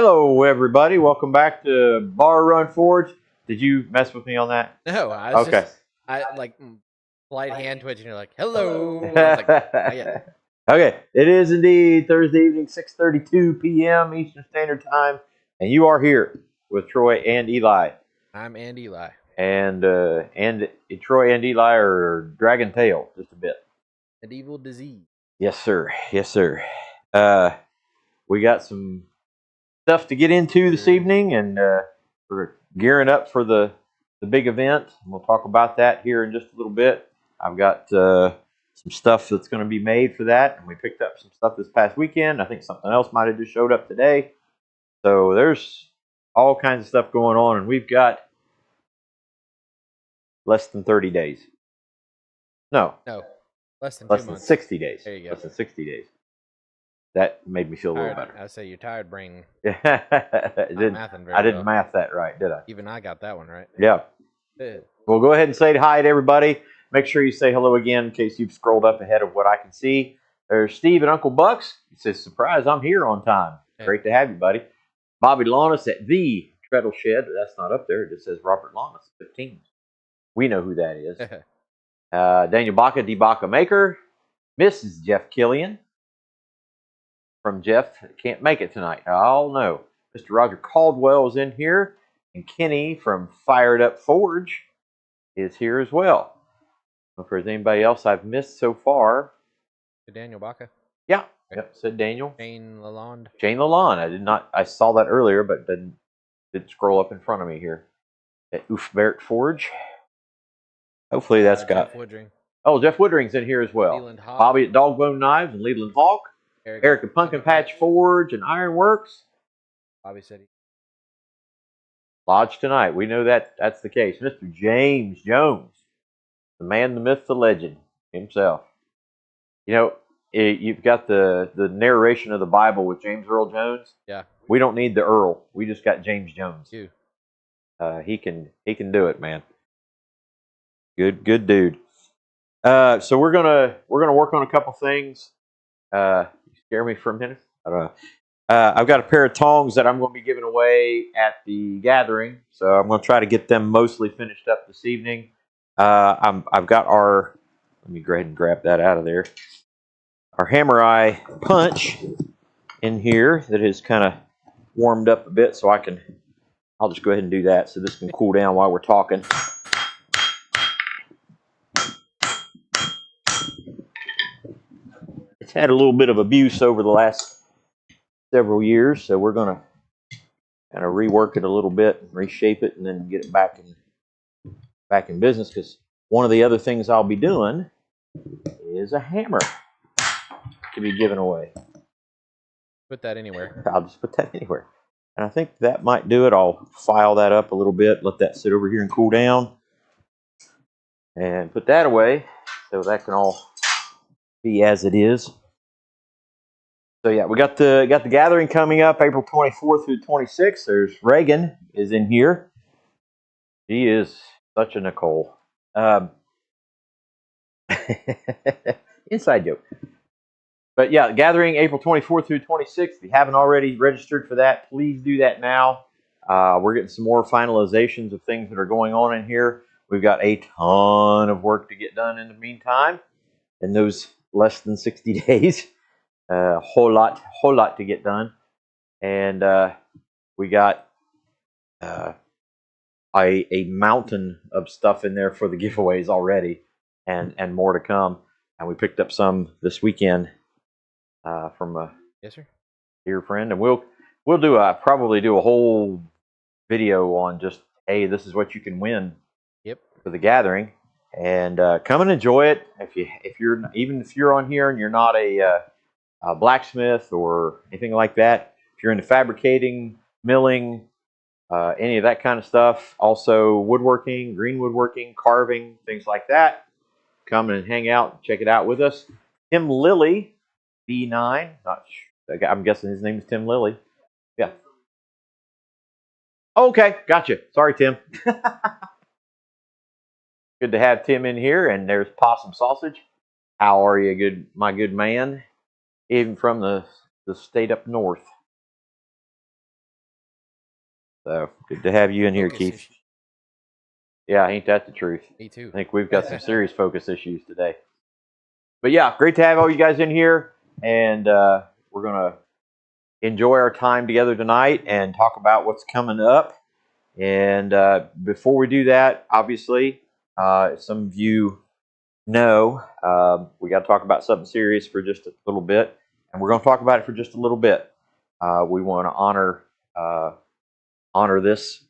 Hello, everybody. Welcome back to Bar Run Forge. Did you mess with me on that? No, I was Okay. just polite hand twitch, and you're like, "Hello." And I was like, "Oh, yeah." Okay. It is indeed Thursday evening, 6:32 p.m. Eastern Standard Time, and you are here with Troy and Eli. I'm and Eli. And Troy and Eli are dragging tail just a bit. Medieval disease. Yes, sir. Yes, sir. We got some stuff to get into this evening, and we're gearing up for the big event. We'll talk about that here in just a little bit. I've got some stuff that's going to be made for that, and we picked up some stuff this past weekend. I think something else might have just showed up today. So there's all kinds of stuff going on, and we've got less than 30 days. No, less than less 2 than months. 60 days. There you go. Less than 60 days. That made me feel a little better. I say your tired brain. I didn't math that right, did I? Even I got that one right. Yeah. Well, go ahead and say hi to everybody. Make sure you say hello again in case you've scrolled up ahead of what I can see. There's Steve and Uncle Bucks. He says, "Surprise, I'm here on time." Yeah. Great to have you, buddy. Bobby Launis at the Treadle Shed. That's not up there. It just says Robert Launis, 15. We know who that is. Daniel Baca, D. Baca Maker. Mrs. Jeff Killian. From Jeff, can't make it tonight. Oh, no. Mr. Roger Caldwell is in here. And Kenny from Fired Up Forge is here as well. If there's anybody else I've missed so far. Daniel Baca? Yeah. Yep, said Daniel. Shane Lalonde. Shane Lalonde. I saw that earlier, but didn't scroll up in front of me here. At Oofbert Forge. Hopefully that's got... Jeff Woodring. Oh, Jeff Woodring's in here as well. Bobby at Dogbone Knives and Leland Hawk. Eric at Pumpkin Patch Forge and Ironworks. Bobby said he Lodge tonight. We know that's the case. Mr. James Jones, the man, the myth, the legend himself. You know, you've got the narration of the Bible with James Earl Jones. Yeah. We don't need the Earl. We just got James Jones. You. He can do it, man. Good dude. So we're gonna work on a couple things. Scare me for a minute. I don't know. I've got a pair of tongs that I'm going to be giving away at the gathering, so I'm going to try to get them mostly finished up this evening. I've got our. Let me go ahead and grab that out of there. Our hammer eye punch in here that is kind of warmed up a bit, so I'll just go ahead and do that so this can cool down while we're talking. It's had a little bit of abuse over the last several years, so we're going to kind of rework it a little bit, reshape it, and then get it back in business, because one of the other things I'll be doing is a hammer to be given away. Put that anywhere. I'll just put that anywhere. And I think that might do it. I'll file that up a little bit, let that sit over here and cool down, and put that away so that can all be as it is. So yeah, we got the gathering coming up April 24th through 26th. There's Reagan is in here. She is such a Nicole. Inside joke. But yeah, gathering April 24th through 26th. If you haven't already registered for that, please do that now. We're getting some more finalizations of things that are going on in here. We've got a ton of work to get done in the meantime in those less than 60 days. A whole lot to get done. And we got a mountain of stuff in there for the giveaways already, and more to come. And we picked up some this weekend from a dear friend, and we'll probably do a whole video on just, hey, this is what you can win. Yep. For the gathering, and come and enjoy it. If you're on here and you're not a blacksmith or anything like that, if you're into fabricating, milling, any of that kind of stuff, also woodworking, green woodworking, carving, things like that, come and hang out, check it out with us. Tim Lilly, B9, I'm guessing his name is Tim Lilly. Yeah. Okay, gotcha. Sorry, Tim. Good to have Tim in here, and there's Possum Sausage. How are you, my good man? Even from the state up north. So good to have you in here, Focus Keith. issue. Yeah, ain't that the truth? Me too. I think we've got some serious focus issues today. But yeah, great to have all you guys in here, and we're gonna enjoy our time together tonight and talk about what's coming up. And before we do that, obviously, some of you know we got to talk about something serious for just a little bit, and we're going to talk about it for just a little bit. We want to honor this,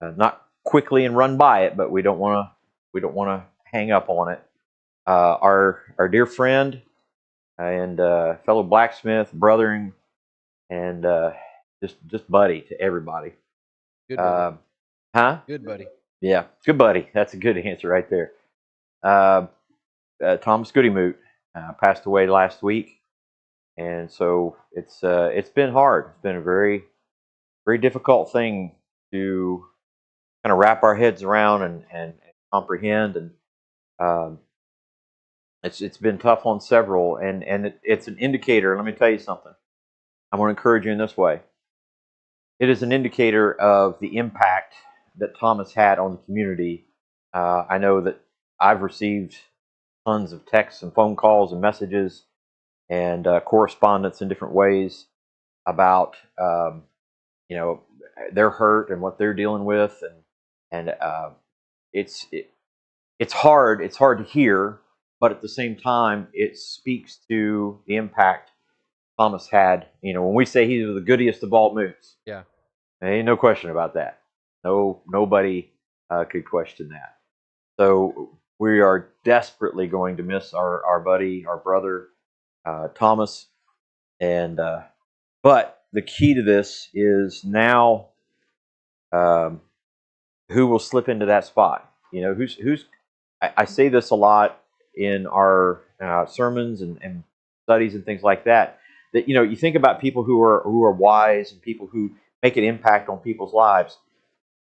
not quickly and run by it, but we don't want to hang up on it. Our dear friend and fellow blacksmith, brother, and just buddy to everybody. Good buddy. Huh? Good buddy. Yeah, good buddy. That's a good answer right there. Thomas Goodymoot passed away last week, and so it's been hard. It's been a very very difficult thing to kind of wrap our heads around and comprehend, and it's been tough on several, and it's an indicator. Let me tell you something. I'm going to encourage you in this way. It is an indicator of the impact that Thomas had on the community. I know that I've received tons of texts and phone calls and messages and correspondence in different ways about their hurt and what they're dealing with, and it's hard. It's hard to hear, but at the same time, it speaks to the impact Thomas had. When we say he was the goodiest of all moots, Yeah, there ain't no question about that. Nobody could question that. So we are desperately going to miss our buddy, our brother, Thomas. And but the key to this is now who will slip into that spot. Who's. I say this a lot in our sermons and studies and things like that. That you think about people who are wise and people who make an impact on people's lives.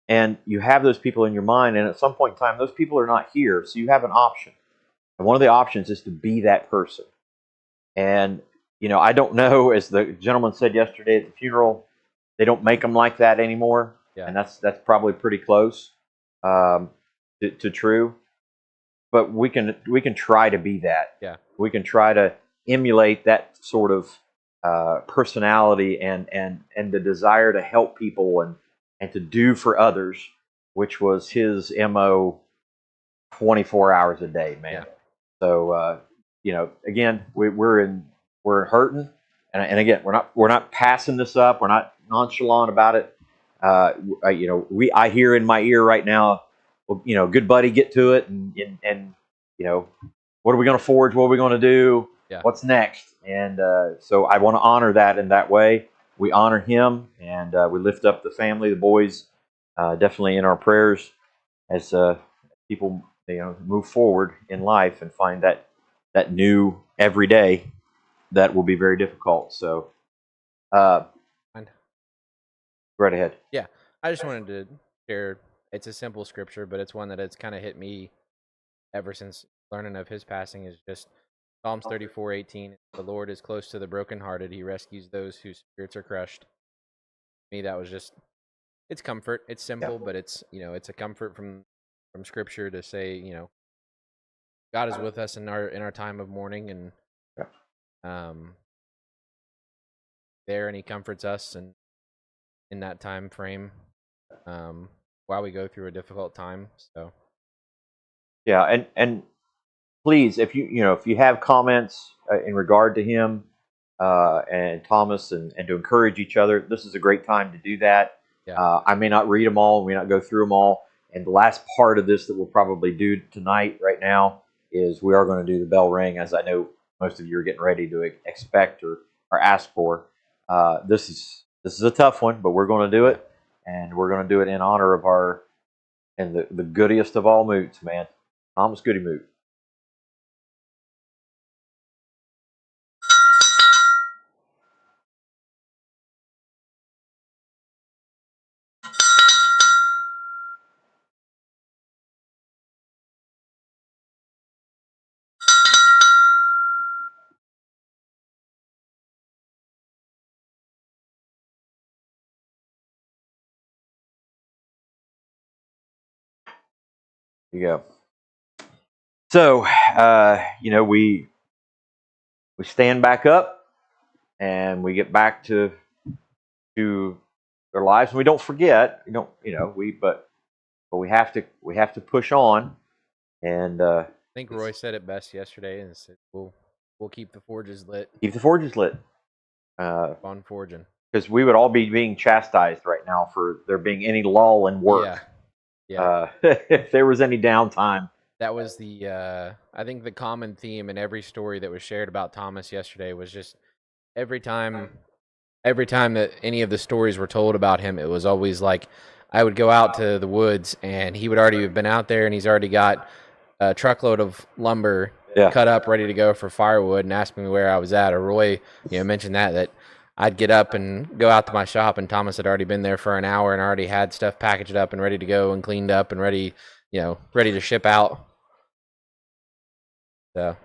And you have those people in your mind, and at some point in time, those people are not here, so you have an option. And one of the options is to be that person. And, I don't know, as the gentleman said yesterday at the funeral, they don't make them like that anymore. Yeah. And that's probably pretty close to true. But we can try to be that. Yeah. We can try to emulate that sort of personality and the desire to help people and to do for others, which was his MO 24 hours a day, man. Yeah. So, again, we're hurting. And again, we're not passing this up. We're not nonchalant about it. I hear in my ear right now, well, good buddy, get to it. And what are we going to forge? What are we going to do? Yeah. What's next? And so I want to honor that in that way. We honor him, and we lift up the family, the boys, definitely in our prayers as people move forward in life and find that new every day that will be very difficult. So, right ahead. Yeah, I just wanted to share. It's a simple scripture, but it's one that has kind of hit me ever since learning of his passing. Is just Psalms 34:18. The Lord is close to the brokenhearted; He rescues those whose spirits are crushed. To me, that was just. It's comfort. It's simple, but it's it's a comfort from Scripture to say God is with us in our time of mourning, and there, and He comforts us, and in that time frame, while we go through a difficult time. So, yeah, and please, if you have comments in regard to him and Thomas, and to encourage each other, this is a great time to do that. Yeah. I may not read them all, we may not go through them all. And the last part of this that we'll probably do tonight, right now, is we are going to do the bell ring, as I know most of you are getting ready to expect or ask for. This is a tough one, but we're going to do it, and we're going to do it in honor of the goodiest of all moots, man, Thomas Goodymoot. There you go. So, we stand back up and we get back to their lives, and we don't forget. But we have to push on, and I think Roy said it best yesterday, and said we'll keep the forges lit. Keep the forges lit. On forging, because we would all be being chastised right now for there being any lull in work. Yeah. If there was any downtime. That was I think the common theme in every story that was shared about Thomas yesterday was just every time that any of the stories were told about him, it was always like I would go out to the woods and he would already have been out there and he's already got a truckload of lumber cut up, ready to go for firewood, and ask me where I was at. Or Roy, mentioned that I'd get up and go out to my shop and Thomas had already been there for an hour and already had stuff packaged up and ready to go and cleaned up and ready to ship out. So,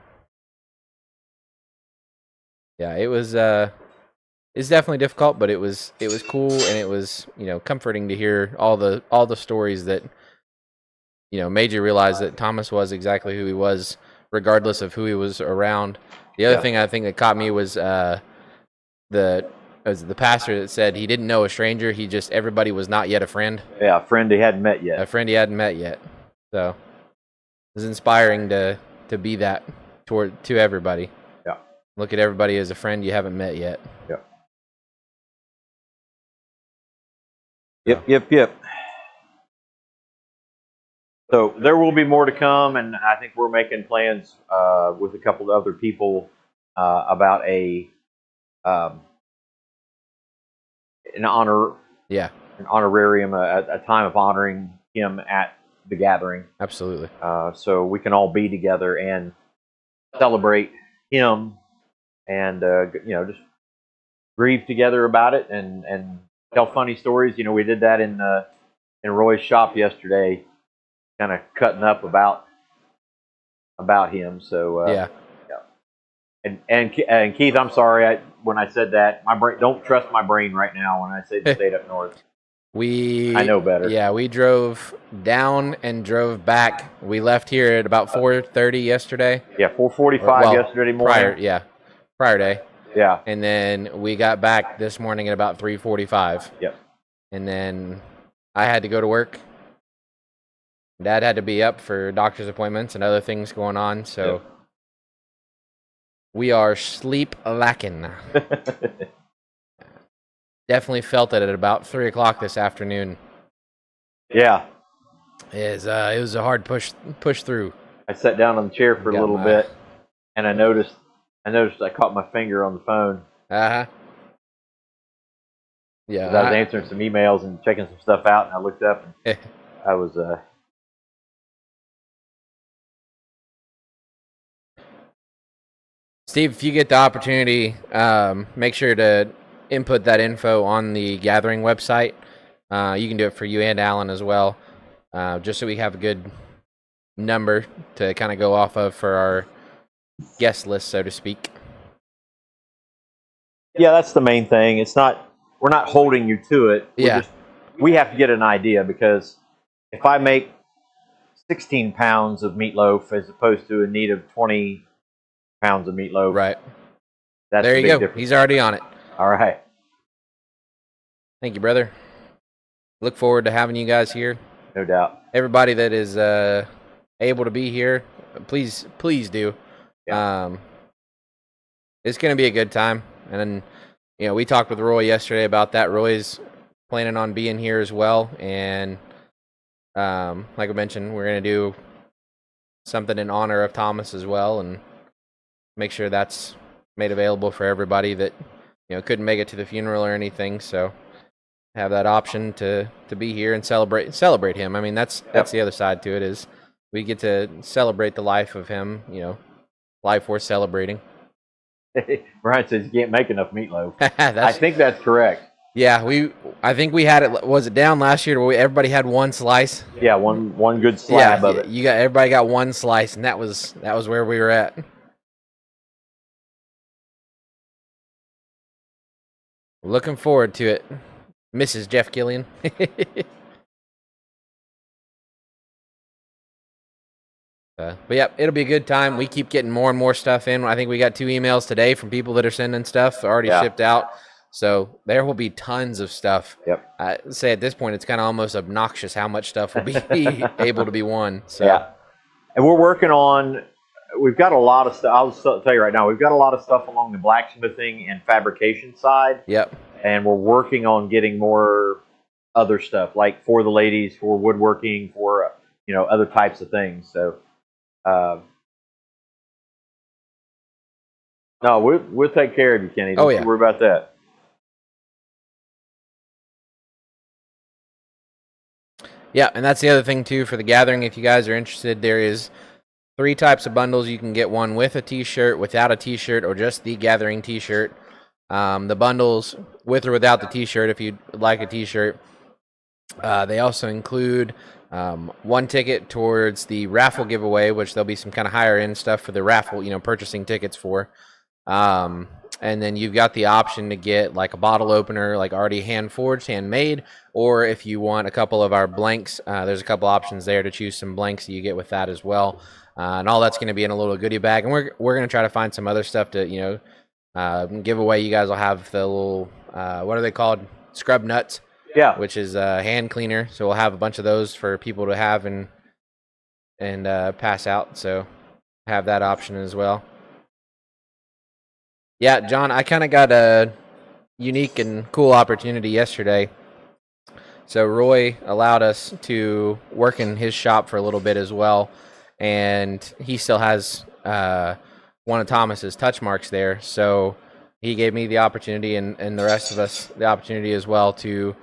yeah, it was it's definitely difficult, but it was cool, and it was comforting to hear all the stories that made you realize that Thomas was exactly who he was, regardless of who he was around. The other thing I think that caught me was the pastor that said he didn't know a stranger. Everybody was not yet a friend. Yeah, a friend he hadn't met yet. A friend he hadn't met yet. So it was inspiring to be that to everybody. Yeah. Look at everybody as a friend you haven't met yet. Yeah. Yep. So there will be more to come, and I think we're making plans with a couple of other people about an honorarium, a time of honoring him at the gathering. Absolutely. So we can all be together and celebrate him, and just grieve together about it, and tell funny stories. We did that in Roy's shop yesterday, kind of cutting up about him. So yeah. And Keith, I'm sorry when I said that. My brain, don't trust my brain right now when I say the state up north. I know better. Yeah, we drove down and drove back. We left here at about 4:30 yesterday. Yeah, 4:45 yesterday morning. Prior day. Yeah. And then we got back this morning at about 3:45. Yep. And then I had to go to work. Dad had to be up for doctor's appointments and other things going on, so we are sleep lacking. Definitely felt it at about 3 o'clock this afternoon. Yeah. It was a hard push through. I sat down on the chair for a little bit, and I noticed I caught my finger on the phone. Uh-huh. Yeah. I was answering some emails and checking some stuff out, and I looked up, and I was... Steve, if you get the opportunity, make sure to input that info on the gathering website. You can do it for you and Alan as well, just so we have a good number to kind of go off of for our guest list, so to speak. Yeah, that's the main thing. We're not holding you to it. We have to get an idea, because if I make 16 pounds of meatloaf as opposed to a need of 20 pounds of meatloaf. Right. That's there you a big go. difference. He's already on it. All right. Thank you, brother. Look forward to having you guys here. No doubt. Everybody that is able to be here, please do. Yeah. It's going to be a good time. And then, we talked with Roy yesterday about that. Roy's planning on being here as well. And like I mentioned, we're going to do something in honor of Thomas as well, and make sure that's made available for everybody that couldn't make it to the funeral or anything. So have that option to be here and celebrate him. I mean, that's the other side to it, is we get to celebrate the life of him. Life worth celebrating. Brian says you can't make enough meatloaf. I think that's correct. Yeah, I think we had it. Was it down last year where everybody had one slice? Yeah, one good slab of it. Everybody got one slice, and that was where we were at. Looking forward to it, Mrs. Jeff Gillian. But yeah, it'll be a good time. We keep getting more and more stuff in. I think we got 2 emails today from people that are sending stuff already shipped out. So there will be tons of stuff. Yep. I say at this point, it's kind of almost obnoxious how much stuff will be able to be won. So. Yeah. And we're working on, we've got a lot of stuff. I'll tell you right now, we've got a lot of stuff along the blacksmithing and fabrication side. Yep. And we're working on getting more other stuff, like for the ladies, for woodworking, for, other types of things. So, no, we'll take care of you, Kenny. Don't you worry about that. Yeah, and that's the other thing, too, for the gathering. If you guys are interested, there is 3 types of bundles. You can get one with a T-shirt, without a T-shirt, or just the gathering T-shirt. The bundles with or without the T-shirt, if you'd like a T-shirt, they also include 1 ticket towards the raffle giveaway, which there'll be some kind of higher end stuff for the raffle, purchasing tickets for. And then you've got the option to get like a bottle opener, like already hand forged, handmade, or if you want a couple of our blanks, there's a couple options there to choose some blanks that you get with that as well. And all that's going to be in a little goodie bag. And we're going to try to find some other stuff to, give away. You guys will have the little, what are they called? Scrub nuts. Yeah. Which is a hand cleaner. So we'll have a bunch of those for people to have and pass out. So have that option as well. Yeah, John, I kind of got a unique and cool opportunity yesterday. So Roy allowed us to work in his shop for a little bit as well, and he still has one of Thomas's touch marks there. So he gave me the opportunity and the rest of us the opportunity as well to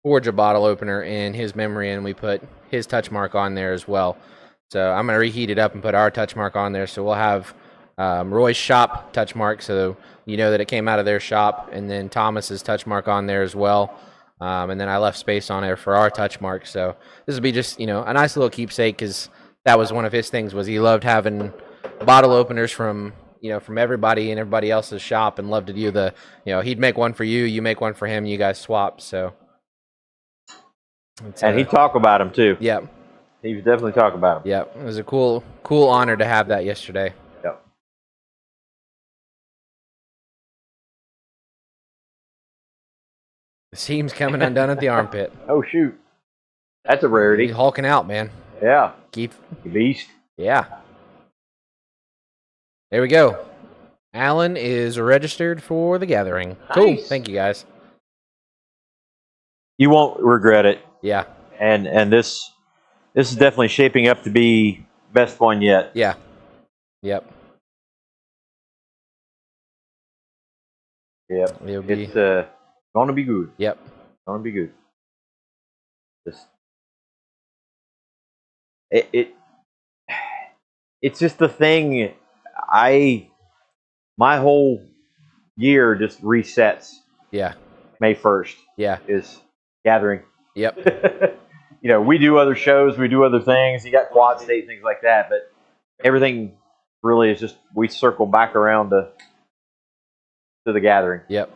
forge a bottle opener in his memory, and we put his touch mark on there as well. So I'm going to reheat it up and put our touch mark on there. So we'll have Roy's shop touch mark, so you know that it came out of their shop, and then Thomas's touch mark on there as well. And then I left space on there for our touch mark. So this will be just, a nice little keepsake, because that was one of his things, was he loved having bottle openers from everybody in everybody else's shop, and loved to do the, he'd make one for you, you make one for him, you guys swap. So. And he'd talk about him too. Yeah. He would definitely talk about him. Yeah. It was a cool honor to have that yesterday. Yep. The seam's coming undone at the armpit. Oh, shoot. That's a rarity. He's hulking out, man. Yeah. Keith. Beast. Yeah. There we go. Alan is registered for the gathering. Nice. Cool. Thank you, guys. You won't regret it. Yeah. And this is definitely shaping up to be best one yet. Yeah. Yep. Yep. It's going to be good. Yep. Going to be good. It's just the thing. My whole year just resets. Yeah. May 1st. Yeah. Is gathering. Yep. We do other shows, we do other things. You got Quad State, things like that, but everything really is just, we circle back around to the gathering. Yep.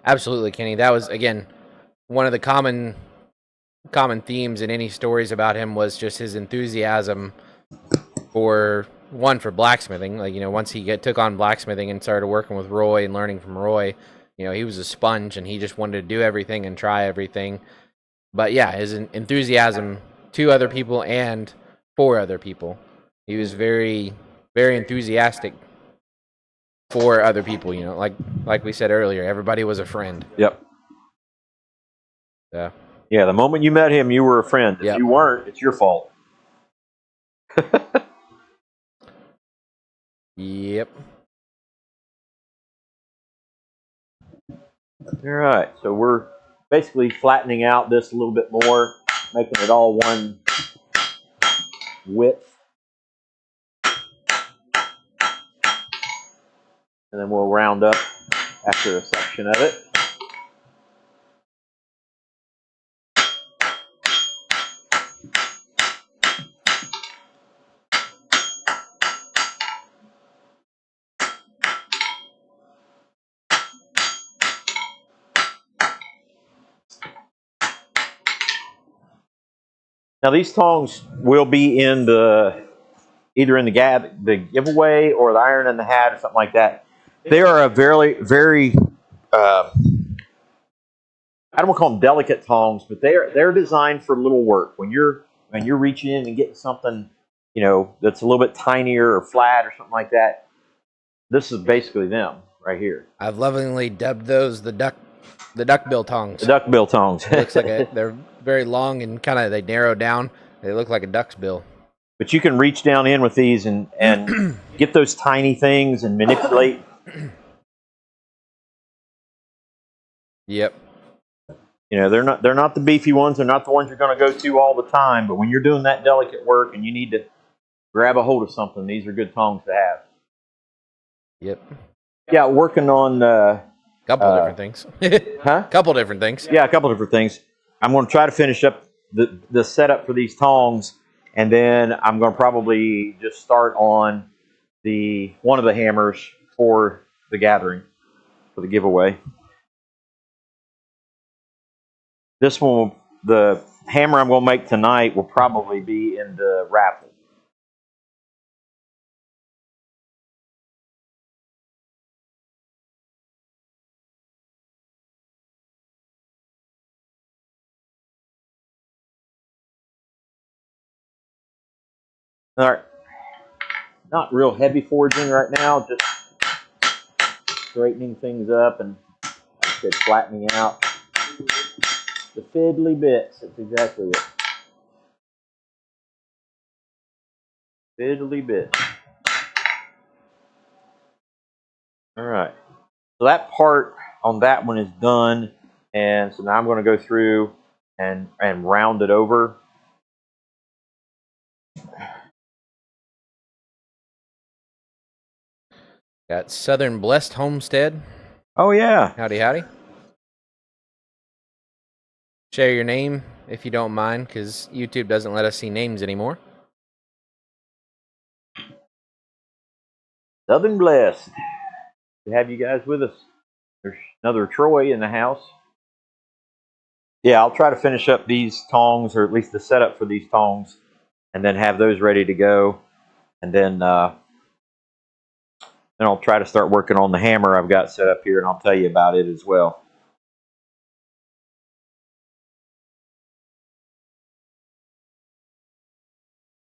Absolutely, Kenny. That was, again, one of the common themes in any stories about him was just his enthusiasm for blacksmithing. Like, once he took on blacksmithing and started working with Roy and learning from Roy, he was a sponge and he just wanted to do everything and try everything. But yeah, his enthusiasm to other people and for other people. He was very, very enthusiastic for other people, like we said earlier, everybody was a friend. Yep. Yeah. Yeah, the moment you met him, you were a friend. If you weren't, it's your fault. Yep. All right, so we're basically flattening out this a little bit more, making it all one width. And then we'll round up after a section of it. Now these tongs will be in either in the giveaway or the iron in the hat or something like that. They are a very I don't want to call them delicate tongs, but they're designed for little work. When you're reaching in and getting something, that's a little bit tinier or flat or something like that. This is basically them right here. I've lovingly dubbed those the duckbill tongs. The duckbill tongs. It looks like they're very long and kind of they narrow down. They look like a duck's bill. But you can reach down in with these and get those tiny things and manipulate. Yep. They're not the beefy ones. They're not the ones you're going to go to all the time. But when you're doing that delicate work and you need to grab a hold of something, these are good tongs to have. Yep. Yeah, working on couple different things. Huh? Couple different things. Yeah, a couple different things. I'm going to try to finish up the setup for these tongs, and then I'm going to probably just start on one of the hammers for the gathering, for the giveaway. This one, the hammer I'm going to make tonight will probably be in the raffle. All right. Not real heavy forging right now, just straightening things up and, like I said, flattening out the fiddly bits. That's exactly it. Fiddly bits. All right. So that part on that one is done, and so now I'm going to go through and round it over. Got Southern Blessed Homestead. Oh yeah. Howdy, howdy. Share your name if you don't mind, because YouTube doesn't let us see names anymore. Southern Blessed. To have you guys with us. There's another Troy in the house. Yeah, I'll try to finish up these tongs, or at least the setup for these tongs, and then have those ready to go. And then I'll try to start working on the hammer I've got set up here, and I'll tell you about it as well.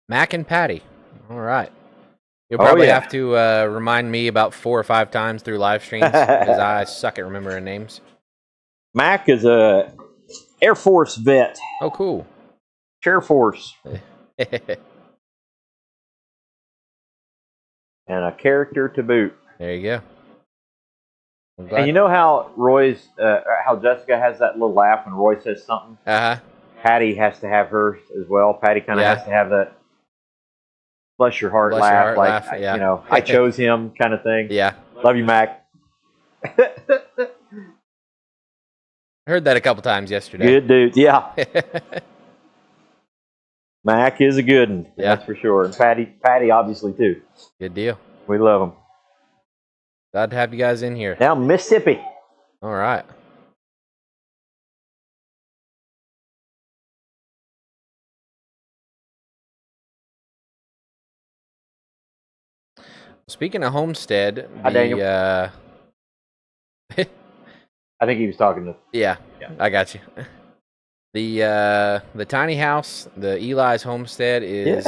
Mac and Patty. All right. You'll probably have to remind me about 4 or 5 times through live streams, because I suck at remembering names. Mac is a Air Force vet. Oh, cool. Air Force. And a character to boot. There you go. And you know how how Jessica has that little laugh when Roy says something? Uh-huh. Patty has to have hers as well. Patty kind of has to have that bless your heart laugh. Yeah. I chose him kind of thing. Yeah. Love you, Mac. I heard that a couple times yesterday. Good dude. Yeah. Mac is a good one. Yeah. That's for sure. And Patty obviously too. Good deal. We love him. Glad to have you guys in here. Now Mississippi. All right. Speaking of Homestead, Hi, Daniel. I think he was talking to. Yeah, I got you. The tiny house, the Eli's Homestead, is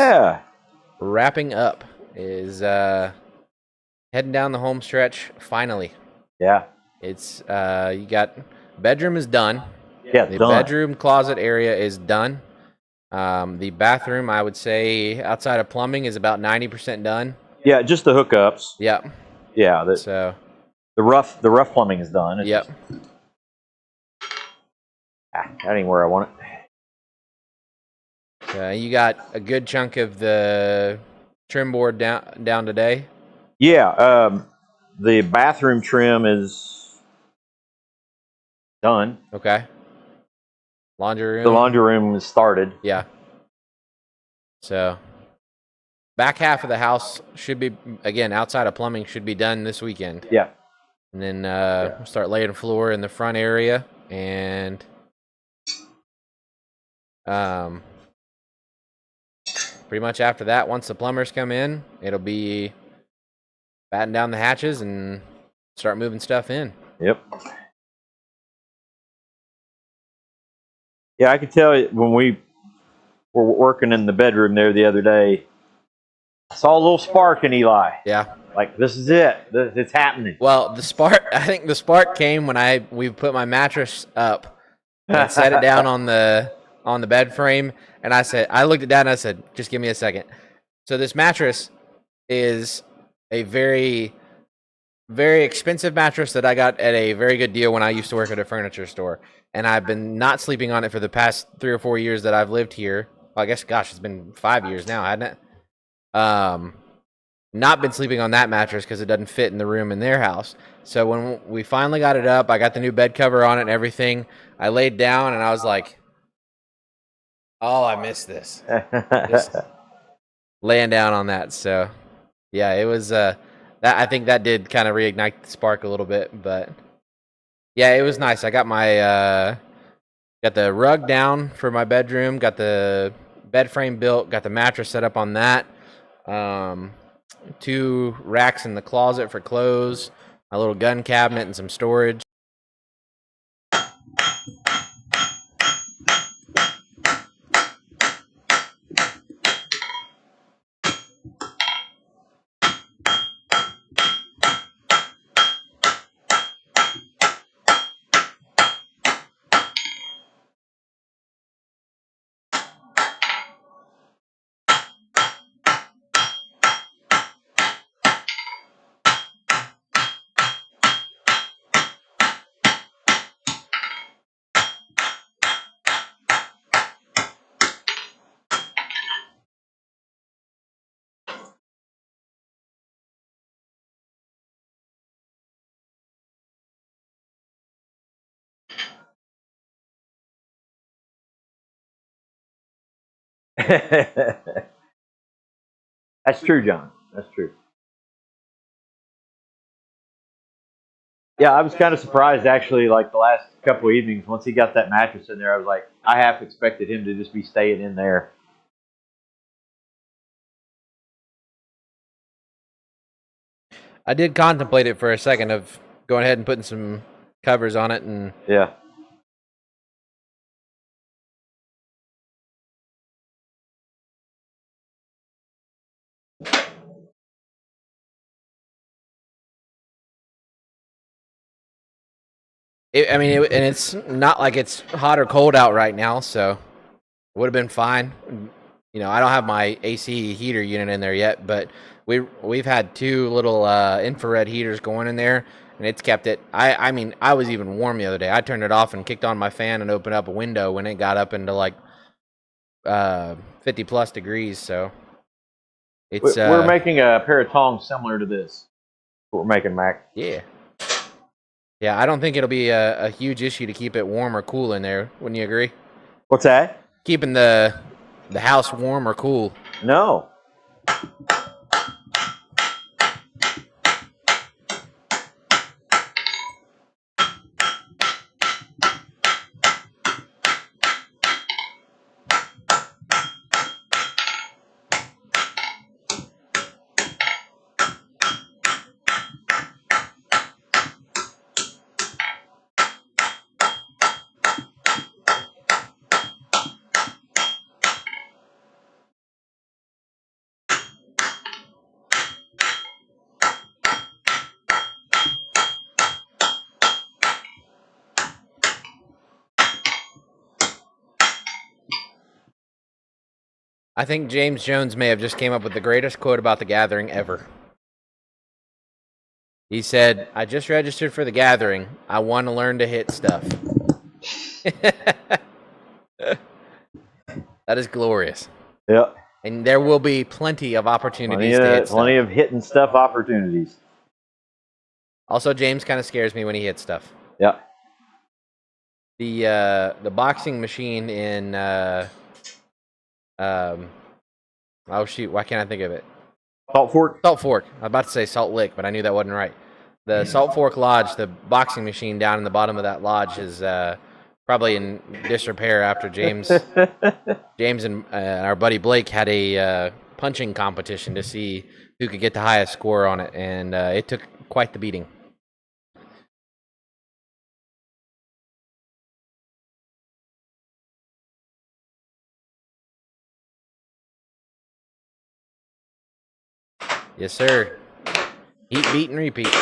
wrapping up. Is heading down the home stretch finally. Yeah. It's you got bedroom is done. Yeah, the bedroom closet area is done. The bathroom, I would say, outside of plumbing, is about 90% done. Yeah, just the hookups. Yeah. Yeah. So the rough plumbing is done. Yep. That ain't where I want it. You got a good chunk of the trim board down today. Yeah. The bathroom trim is done. Okay. Laundry room. The laundry room is started. Yeah. So back half of the house should be, again, outside of plumbing, should be done this weekend. Yeah. And then start laying floor in the front area, and pretty much after that, once the plumbers come in, it'll be batten down the hatches and start moving stuff in. Yep. Yeah, I could tell you when we were working in the bedroom there the other day, I saw a little spark in Eli. Yeah. Like, this is it. It's happening. Well, I think the spark came when we put my mattress up and set it down on the bed frame, and I looked it down and I said, just give me a second. So this mattress is a very, very expensive mattress that I got at a very good deal when I used to work at a furniture store. And I've been not sleeping on it for the past 3 or 4 years that I've lived here. Well, I guess, gosh, it's been 5 years now, hasn't it? Not been sleeping on that mattress because it doesn't fit in the room in their house. So when we finally got it up, I got the new bed cover on it and everything. I laid down and I was like, oh, I missed this. Just laying down on that. So, yeah, it was I think that did kind of reignite the spark a little bit, but yeah, it was nice. I got my got the rug down for my bedroom, got the bed frame built, got the mattress set up on that. 2 racks in the closet for clothes, a little gun cabinet and some storage. That's true, John. That's true. Yeah, I was kind of surprised actually. Like the last couple of evenings, once he got that mattress in there, I was like, I half expected him to just be staying in there. I did contemplate it for a second of going ahead and putting some covers on it, and yeah. And it's not like it's hot or cold out right now, so it would have been fine. You know, I don't have my AC heater unit in there yet, but we've had 2 little infrared heaters going in there, and it's kept it. I mean, I was even warm the other day. I turned it off and kicked on my fan and opened up a window when it got up into like 50 plus degrees. So it's we're making a pair of tongs similar to this. What we're making, Mac. Yeah. Yeah, I don't think it'll be a huge issue to keep it warm or cool in there. Wouldn't you agree? What's that? Keeping the house warm or cool. No. I think James Jones may have just came up with the greatest quote about the gathering ever. He said, I just registered for the gathering. I want to learn to hit stuff. That is glorious. Yep. And there will be plenty of opportunities to hit stuff. Plenty of hitting stuff opportunities. Also, James kind of scares me when he hits stuff. Yep. The boxing machine in oh shoot, why can't I think of it? Salt Fork? Salt Fork. I was about to say Salt Lick, but I knew that wasn't right. The Salt Fork Lodge, the boxing machine down in the bottom of that lodge is probably in disrepair after James and our buddy Blake had a punching competition to see who could get the highest score on it, and it took quite the beating. Yes, sir. Eat, beat, and repeat.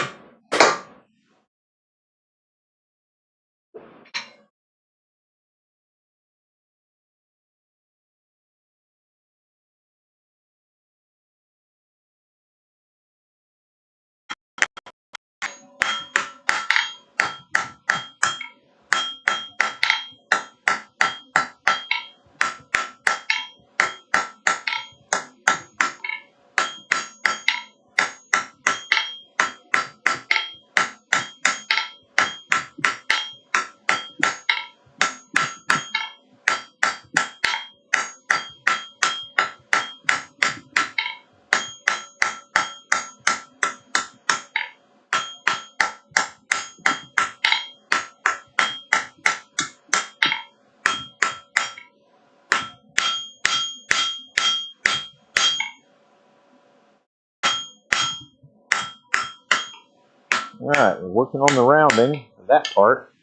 All right, we're working on the rounding of that part.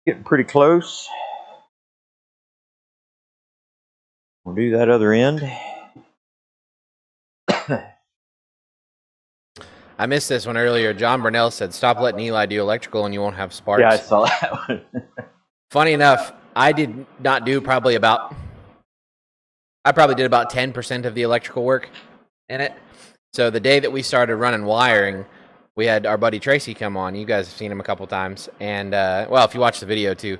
Getting pretty close. We'll do that other end. I missed this one earlier. John Burnell said, "Stop letting Eli do electrical and you won't have sparks." Yeah, I saw that one. Funny enough, I did not do probably did about 10% of the electrical work in it. So the day that we started running wiring, we had our buddy Tracy come on. You guys have seen him a couple times. And, well, if you watch the video too,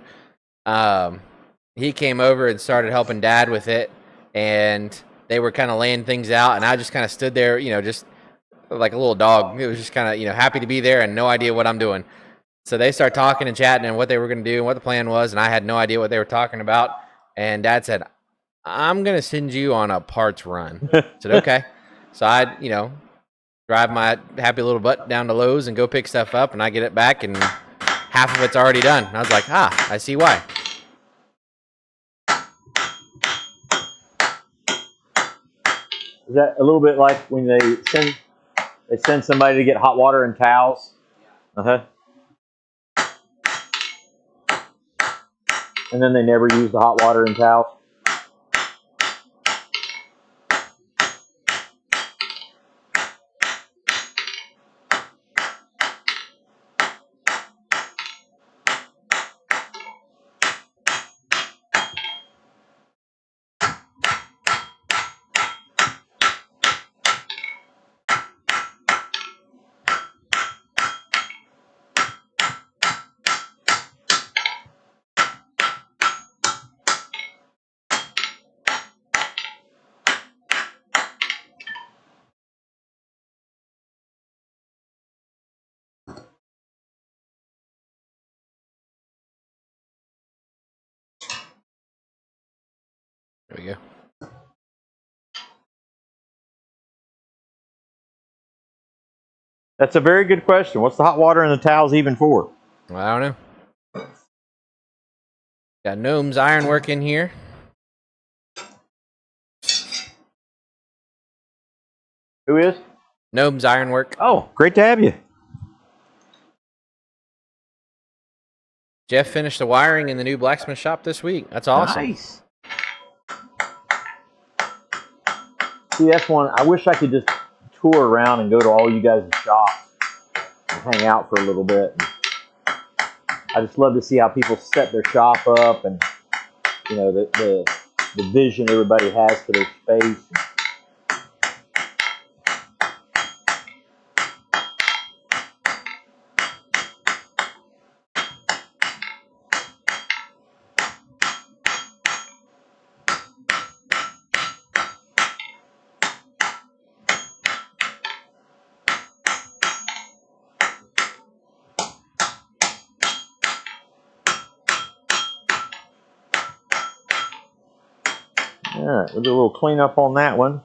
he came over and started helping Dad with it. And they were kind of laying things out. And I just kind of stood there, just like a little dog. It was just kind of, happy to be there and no idea what I'm doing. So they start talking and chatting and what they were going to do and what the plan was. And I had no idea what they were talking about. And Dad said, "I'm going to send you on a parts run." I said, "Okay." So I, drive my happy little butt down to Lowe's and go pick stuff up, and I get it back, and half of it's already done. And I was like, I see why. Is that a little bit like when they send somebody to get hot water and towels? And then they never use the hot water and towels? There we go. That's a very good question. What's the hot water and the towels even for? Well, I don't know. Got Gnome's Ironwork in here. Who is? Gnome's Ironwork. Oh, great to have you. Jeff finished the wiring in the new blacksmith shop this week. That's awesome. Nice. See, that's one. I wish I could just tour around and go to all you guys' shops and hang out for a little bit. I just love to see how people set their shop up and, the vision everybody has for their space. All right, we'll do a little cleanup on that one.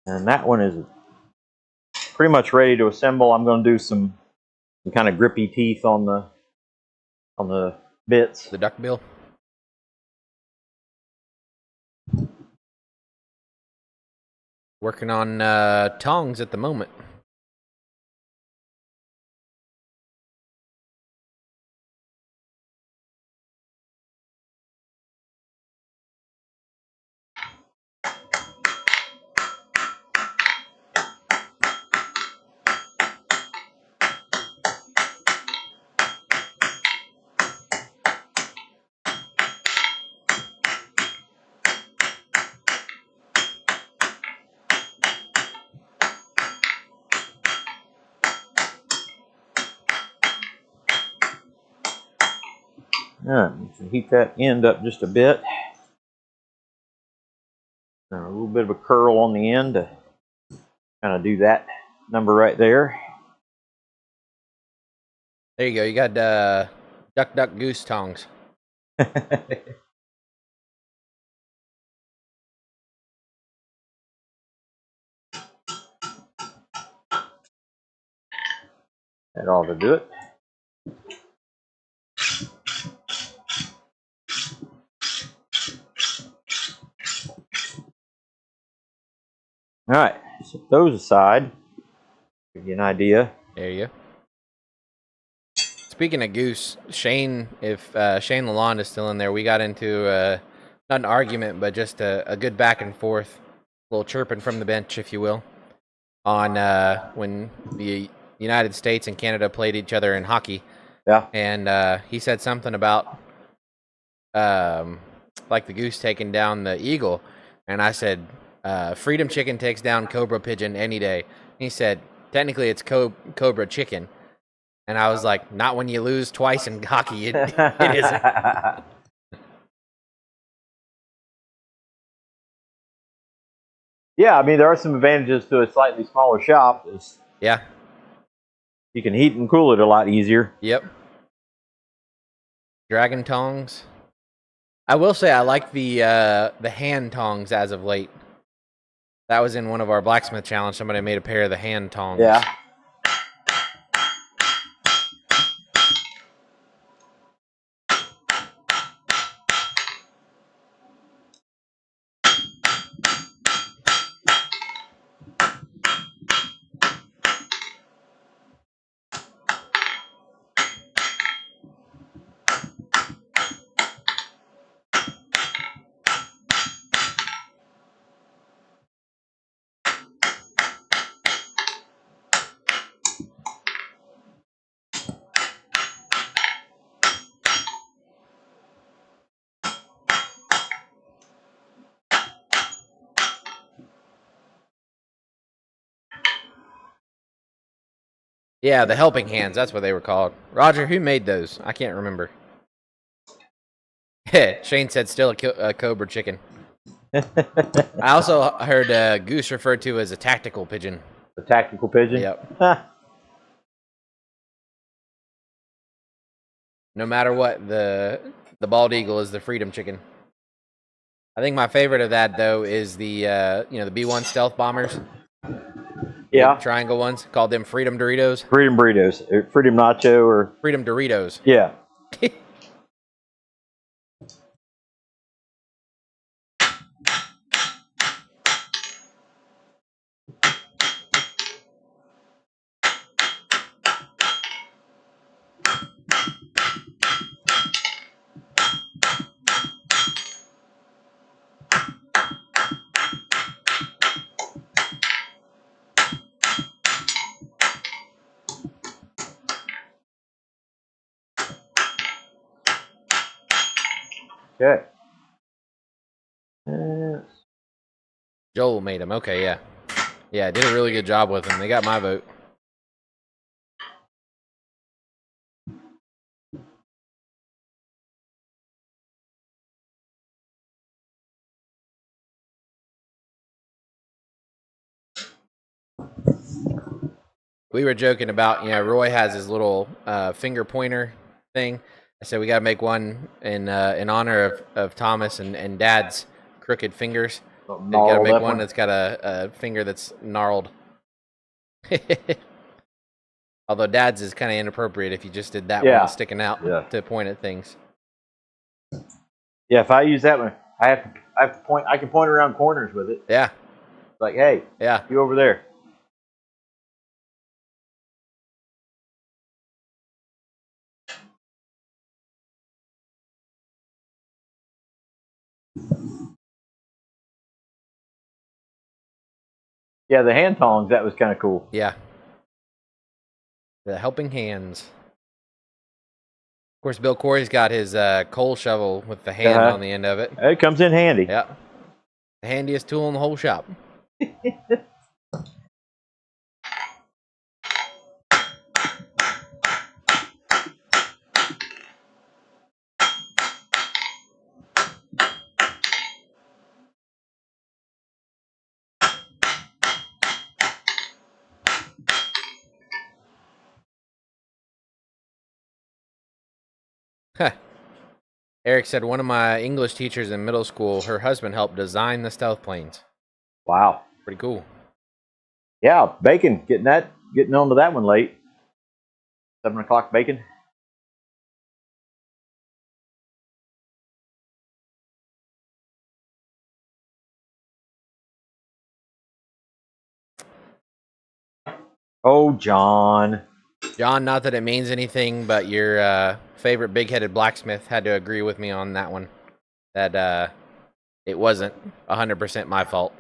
And that one is pretty much ready to assemble. I'm going to do some some kind of grippy teeth on the bits. The duckbill. Working on tongs at the moment. All right, heat that end up just a bit. A little bit of a curl on the end to kind of do that number right there. There you go. You got duck goose tongs. That ought to do it. All right, set those aside. Give you an idea. There you go. Speaking of goose, Shane, if Shane Lalonde is still in there, we got into not an argument, but just a good back and forth, a little chirping from the bench, if you will, on when the United States and Canada played each other in hockey. Yeah. And he said something about like the goose taking down the eagle, and I said, Freedom Chicken takes down Cobra Pigeon any day. He said, technically it's Cobra Chicken. And I was like, not when you lose twice in hockey, it isn't. Yeah, I mean, there are some advantages to a slightly smaller shop. Yeah. You can heat and cool it a lot easier. Yep. Dragon tongs. I will say I like the hand tongs as of late. That was in one of our blacksmith challenge. Somebody made a pair of the hand tongs. Yeah. Yeah, the helping hands. That's what they were called. Roger, who made those? I can't remember. Shane said still a Cobra Chicken. I also heard goose referred to as a tactical pigeon. A tactical pigeon? Yep. No matter what, the bald eagle is the Freedom Chicken. I think my favorite of that though is the the B-1 stealth bombers. Yeah. The triangle ones. Called them Freedom Doritos. Freedom Burritos. Freedom Nacho or Freedom Doritos. Yeah. Okay. Joel made them. Okay, yeah. Yeah, did a really good job with them. They got my vote. We were joking about, Roy has his little finger pointer thing. I said we got to make one in honor of Thomas and Dad's crooked fingers. We got to make one that's got a finger that's gnarled. Although Dad's is kind of inappropriate if you just did that Yeah. one sticking out Yeah. to point at things. Yeah, if I use that one, I have to point. I can point around corners with it. Yeah. Like, hey, Yeah. you over there. Yeah, the hand tongs, that was kind of cool. Yeah. The helping hands. Of course, Bill Corey's got his coal shovel with the hand on the end of it. It comes in handy. Yeah. The handiest tool in the whole shop. Eric said one of my English teachers in middle school, her husband helped design the stealth planes. Wow. Pretty cool. Yeah, bacon. Getting onto that one late. 7 o'clock bacon. Oh, John. John, not that it means anything, but your favorite big-headed blacksmith had to agree with me on that one. That it wasn't 100% my fault.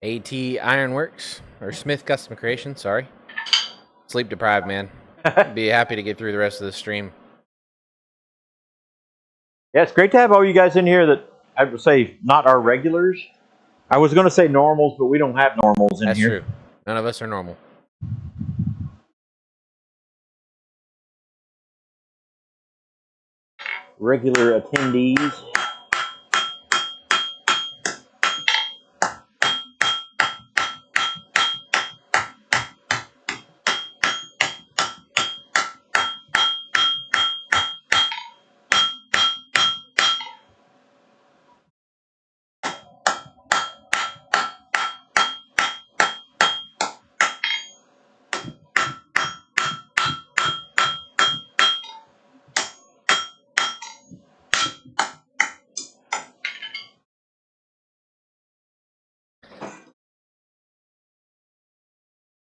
AT Ironworks, or Smith Custom Creation, sorry. Sleep deprived, man. Be happy to get through the rest of the stream. Yeah, it's great to have all you guys in here that I would say not our regulars. I was going to say normals, but we don't have normals in here. That's true. None of us are normal. Regular attendees.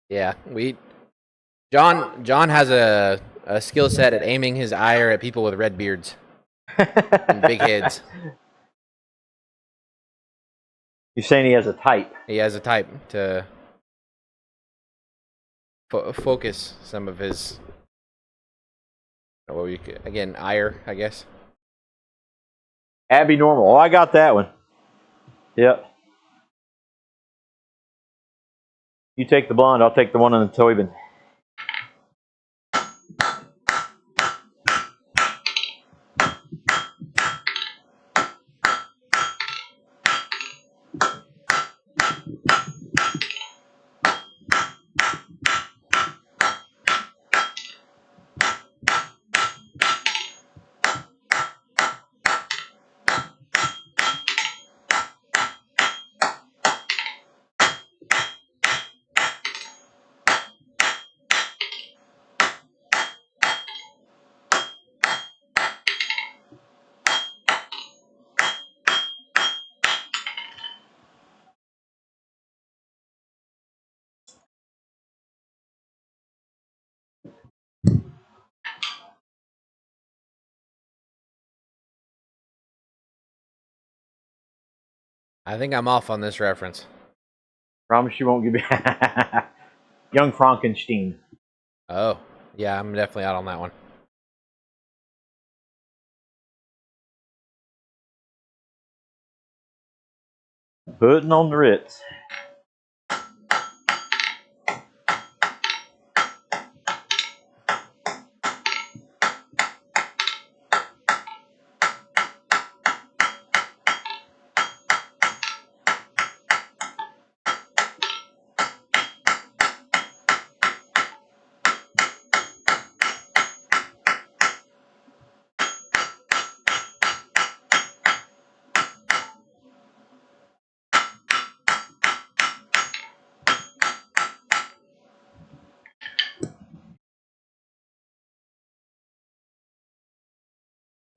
Yeah, John has a skill set at aiming his ire at people with red beards and big heads. You're saying he has a type. He has a type to focus some of his, again, ire, I guess. Abby Normal. Oh, I got that one. Yep. You take the blonde, I'll take the one on the toy bin. I think I'm off on this reference. Promise you won't give me Young Frankenstein. Oh, yeah, I'm definitely out on that one. Putting on the Ritz.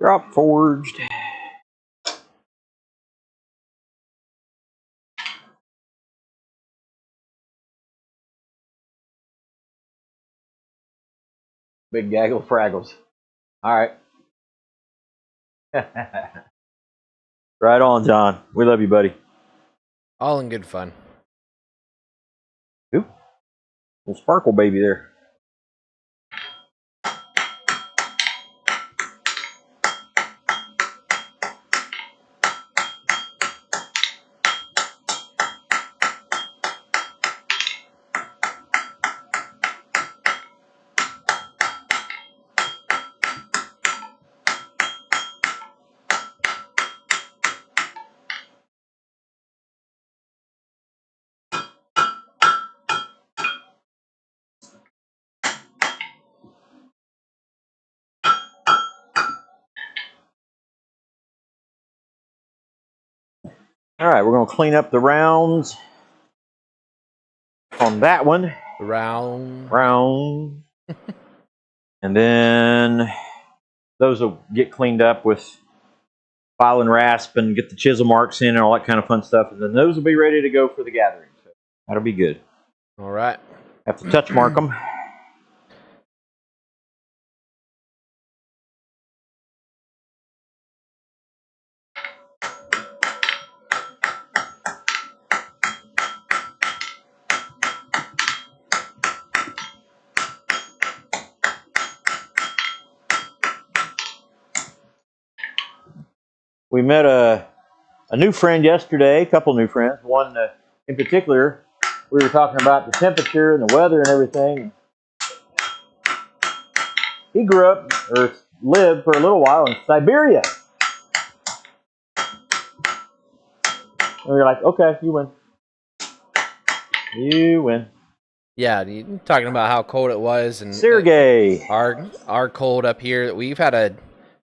Drop forged. Big gaggle fraggles. All right. Right on, John. We love you, buddy. All in good fun. Ooh, little sparkle baby there. All right, we're going to clean up the rounds on that one. Round. And then those will get cleaned up with file and rasp and get the chisel marks in and all that kind of fun stuff. And then those will be ready to go for the gathering. So that'll be good. All right. Have to touch mark them. We met a new friend yesterday, a couple new friends. One in particular, we were talking about the temperature and the weather and everything. He grew up or lived for a little while in Siberia. And we were like, okay, you win. You win. Yeah, you talking about how cold it was and Sergey. Our cold up here. We've had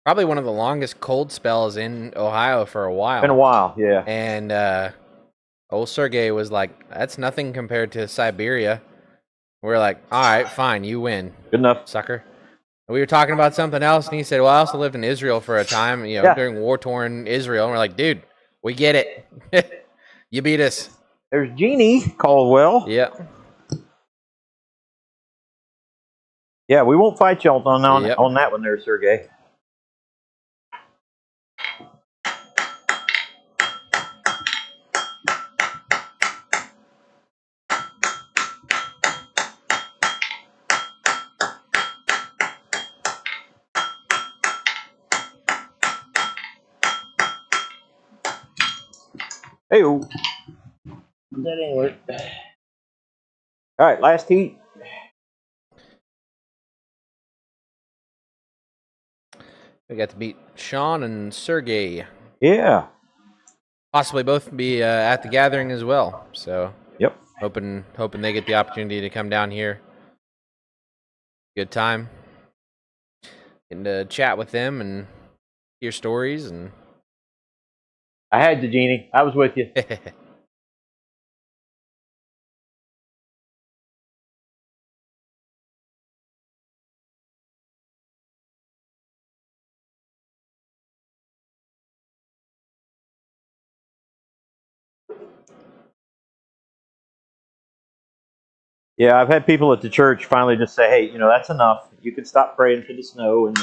probably one of the longest cold spells in Ohio for a while. Been a while, yeah. And old Sergey was like, "That's nothing compared to Siberia." We're like, "All right, fine, you win. Good enough, sucker." And we were talking about something else, and he said, "Well, I also lived in Israel for a time, during war-torn Israel." And we're like, "Dude, we get it. You beat us." There's Jeannie Caldwell. Yeah. Yeah, we won't fight you on that one there, Sergey. Hey-o. That ain't work. All right, last heat. We got to meet Sean and Sergey. Yeah. Possibly both be at the gathering as well. So. Yep. Hoping they get the opportunity to come down here. Good time. Getting to chat with them and hear stories and. I had you, Jeannie. I was with you. Yeah, I've had people at the church finally just say, hey, that's enough. You can stop praying for the snow and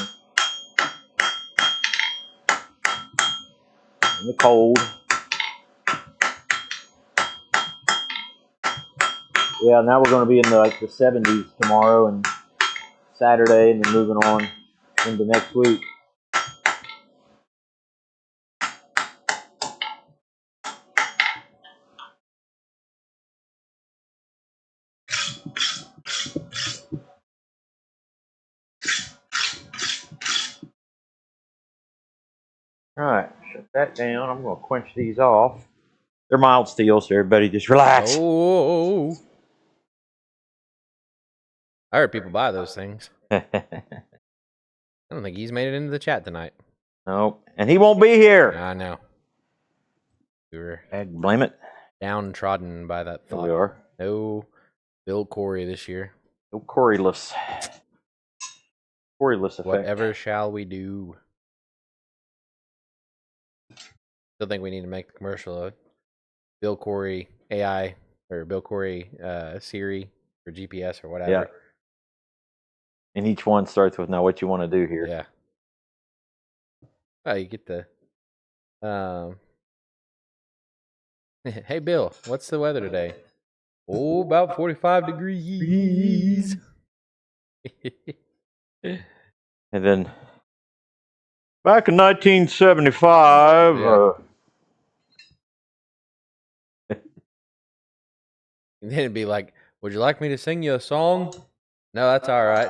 the cold. Yeah, now we're going to be in the 70s tomorrow and Saturday, and then moving on into next week. All right, shut that down. I'm going to quench these off. They're mild steel, so everybody just relax. Oh. I heard people buy those things. I don't think he's made it into the chat tonight. Nope. And he won't be here. I know. We were blame it. downtrodden by that thought. We are. No Bill Corey this year. No Corey-less. Corey-less effect. Whatever shall we do? Still think we need to make the commercial of Bill Corey AI or Bill Corey Siri or GPS or whatever. Yeah. And each one starts with, now what you want to do here. Yeah. Oh, you get the hey Bill, what's the weather today? Oh, about 45 degrees. And then back in 1975, Yeah. And then it'd be like, would you like me to sing you a song? No, that's all right.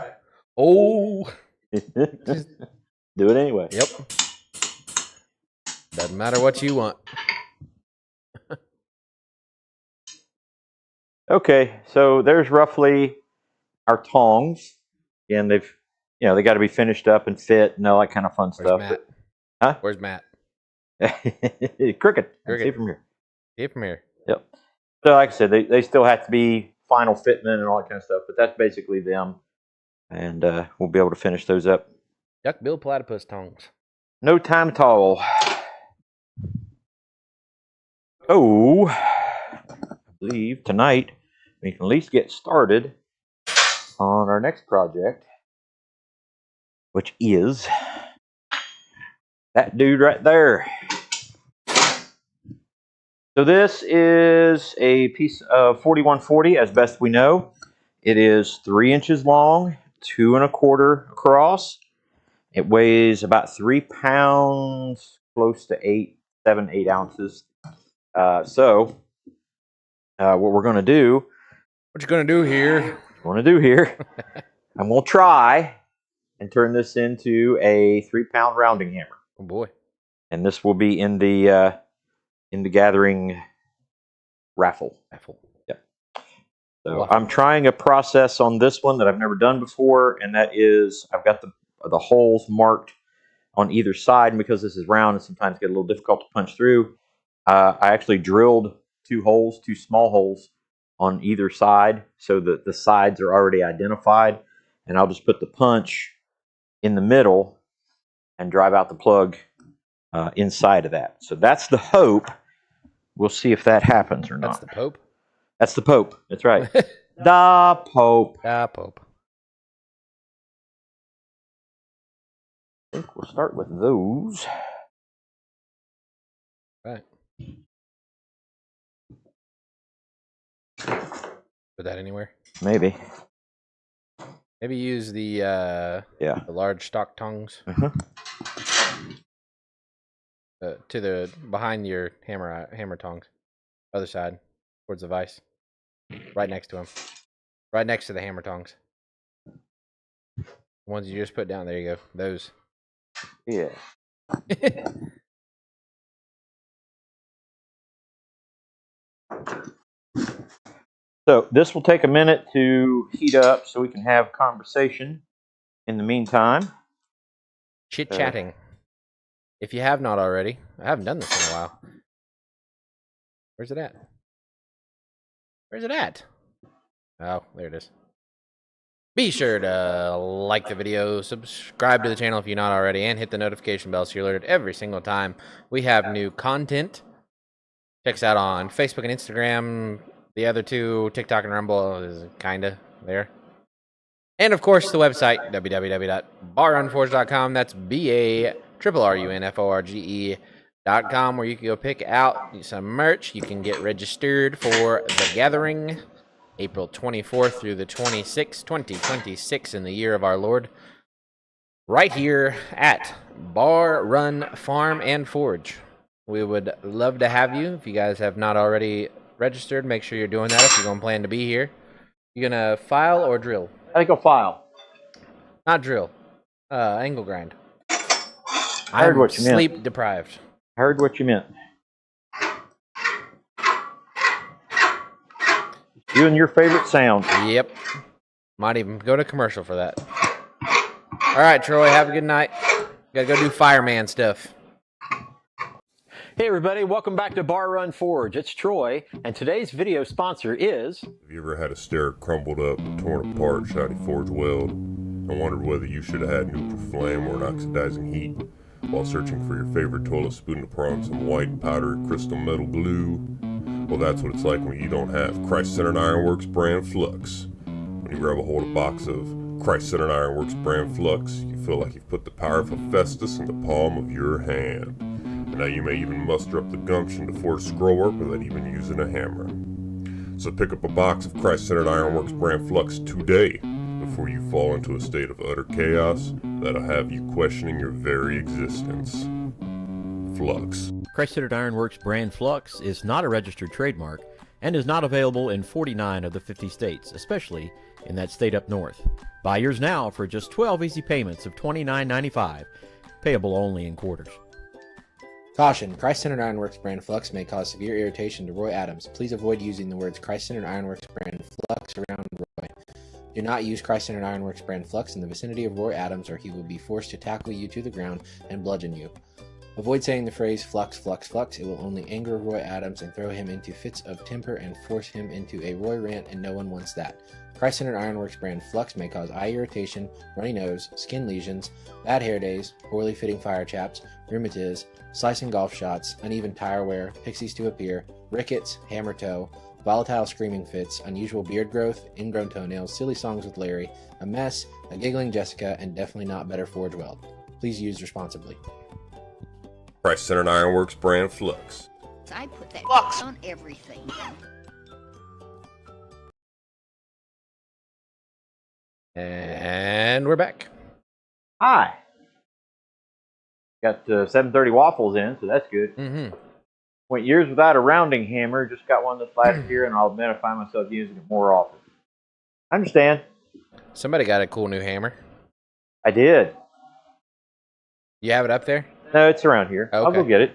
Oh. do it anyway. Yep. Doesn't matter what you want. Okay, so there's roughly our tongs. Again, they've, they got to be finished up and fit and all that kind of fun stuff. Matt? Huh? Where's Matt? Cricket. See from here. See from here. Yep. So like I said, they still have to be final fitment and all that kind of stuff, but that's basically them. And we'll be able to finish those up. Duck Bill Platypus tongs. No time at all. Oh, I believe tonight we can at least get started on our next project, which is that dude right there. So this is a piece of 4140 as best we know. It is 3 inches long, 2 1/4 across. It weighs about 3 pounds, close to 7, 8 ounces. So what we're going to do. What you going to do here? I'm going to try and turn this into a 3-pound rounding hammer. Oh boy. And this will be in the gathering raffle. Yep. So I'm trying a process on this one that I've never done before, and that is I've got the holes marked on either side, and because this is round and sometimes get a little difficult to punch through, I actually drilled 2 small holes on either side so that the sides are already identified, and I'll just put the punch in the middle and drive out the plug inside of that. So that's the hope. We'll see if that happens or not. That's the Pope? That's the Pope. That's right. The Pope. The Pope. I think we'll start with those. Right. Put that anywhere? Maybe. Maybe use the large stock tongs. To the behind your hammer tongs, other side, towards the vise, right next to him, right next to the hammer tongs. The ones you just put down. There you go. Those. Yeah. So this will take a minute to heat up so we can have conversation in the meantime. Chit-chatting. If you have not already, I haven't done this in a while. Where's it at? Where's it at? Oh, there it is. Be sure to like the video, subscribe to the channel if you're not already, and hit the notification bell so you're alerted every single time we have new content. Check us out on Facebook and Instagram. The other two, TikTok and Rumble, is kind of there. And, of course, the website, www.barrunforge.com. That's BARRUNFORGE.com, where you can go pick out some merch. You can get registered for the gathering, April 24th through the 26th, 2026, in the year of our Lord, right here at Barr, Run, Farm, and Forge. We would love to have you. If you guys have not already registered, make sure you're doing that if you're going to plan to be here. You going to file or drill? I think I'll file. Not drill. Angle grind. I heard what you meant. Sleep deprived. I heard what you meant. You and your favorite sound. Yep. Might even go to commercial for that. All right, Troy, have a good night. Gotta go do fireman stuff. Hey everybody, welcome back to Bar Run Forge. It's Troy, and today's video sponsor is... Have you ever had a stair crumbled up, torn apart, shiny forge weld, and wondered whether you should have had neutral flame or an oxidizing heat while searching for your favorite toilet spoon to pour on some white powdery crystal metal glue? Well, that's what it's like when you don't have Christ-centered Ironworks brand flux. When you grab a hold of a box of Christ-centered Ironworks brand flux, you feel like you've put the power of Hephaestus in the palm of your hand. And now you may even muster up the gumption to forge scrollwork without even using a hammer. So pick up a box of Christ-centered Ironworks brand flux today before you fall into a state of utter chaos that'll have you questioning your very existence. Flux. Christ-centered Ironworks brand Flux is not a registered trademark and is not available in 49 of the 50 states, especially in that state up north. Buy yours now for just 12 easy payments of $29.95, payable only in quarters. Caution, Christ-centered Ironworks brand Flux may cause severe irritation to Roy Adams. Please avoid using the words Christ-centered Ironworks brand Flux around Roy. Do not use Christ-centered Ironworks brand Flux in the vicinity of Roy Adams or he will be forced to tackle you to the ground and bludgeon you. Avoid saying the phrase flux, flux, flux. It will only anger Roy Adams and throw him into fits of temper and force him into a Roy rant, and no one wants that. Christ-centered Ironworks brand Flux may cause eye irritation, runny nose, skin lesions, bad hair days, poorly fitting fire chaps, rheumatiz, slicing golf shots, uneven tire wear, pixies to appear, rickets, hammer toe, volatile screaming fits, unusual beard growth, ingrown toenails, silly songs with Larry, a mess, a giggling Jessica, and definitely not better forge weld. Please use responsibly. Christ-centered Ironworks brand Flux. I put that flux on everything. And we're back. Hi. Got 730 waffles in, so that's good. Mm-hmm. Went years without a rounding hammer. Just got one this last year, and I'll admit I find myself using it more often. I understand. Somebody got a cool new hammer. I did. You have it up there? No, it's around here. Okay. I'll go get it.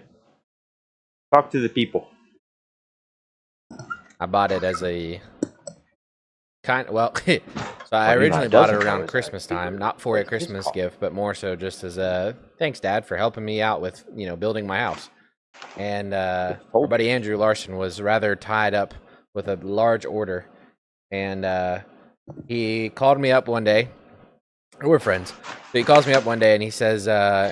Talk to the people. I bought it as a kind. Well, so I originally bought it around Christmas time, not for a Christmas gift, but more so just as a thanks, Dad, for helping me out with building my house. And our buddy Andrew Larson was rather tied up with a large order, and he called me up one day. We're friends. So he calls me up one day and he says,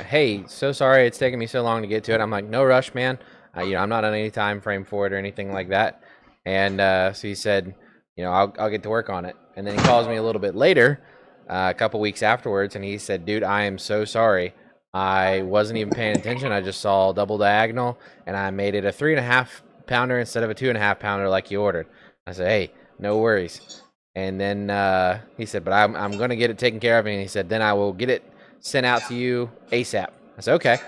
hey, so sorry it's taking me so long to get to it. I'm like, no rush, man. I'm not on any time frame for it or anything like that. And so he said, I'll get to work on it. And then he calls me a little bit later, a couple weeks afterwards, and he said, dude, I am so sorry. I wasn't even paying attention. I just saw double diagonal, and I made it a 3.5 pounder instead of a 2.5 pounder like you ordered. I said, hey, no worries. And then he said, but I'm going to get it taken care of. And he said, then I will get it sent out to you ASAP. I said, okay.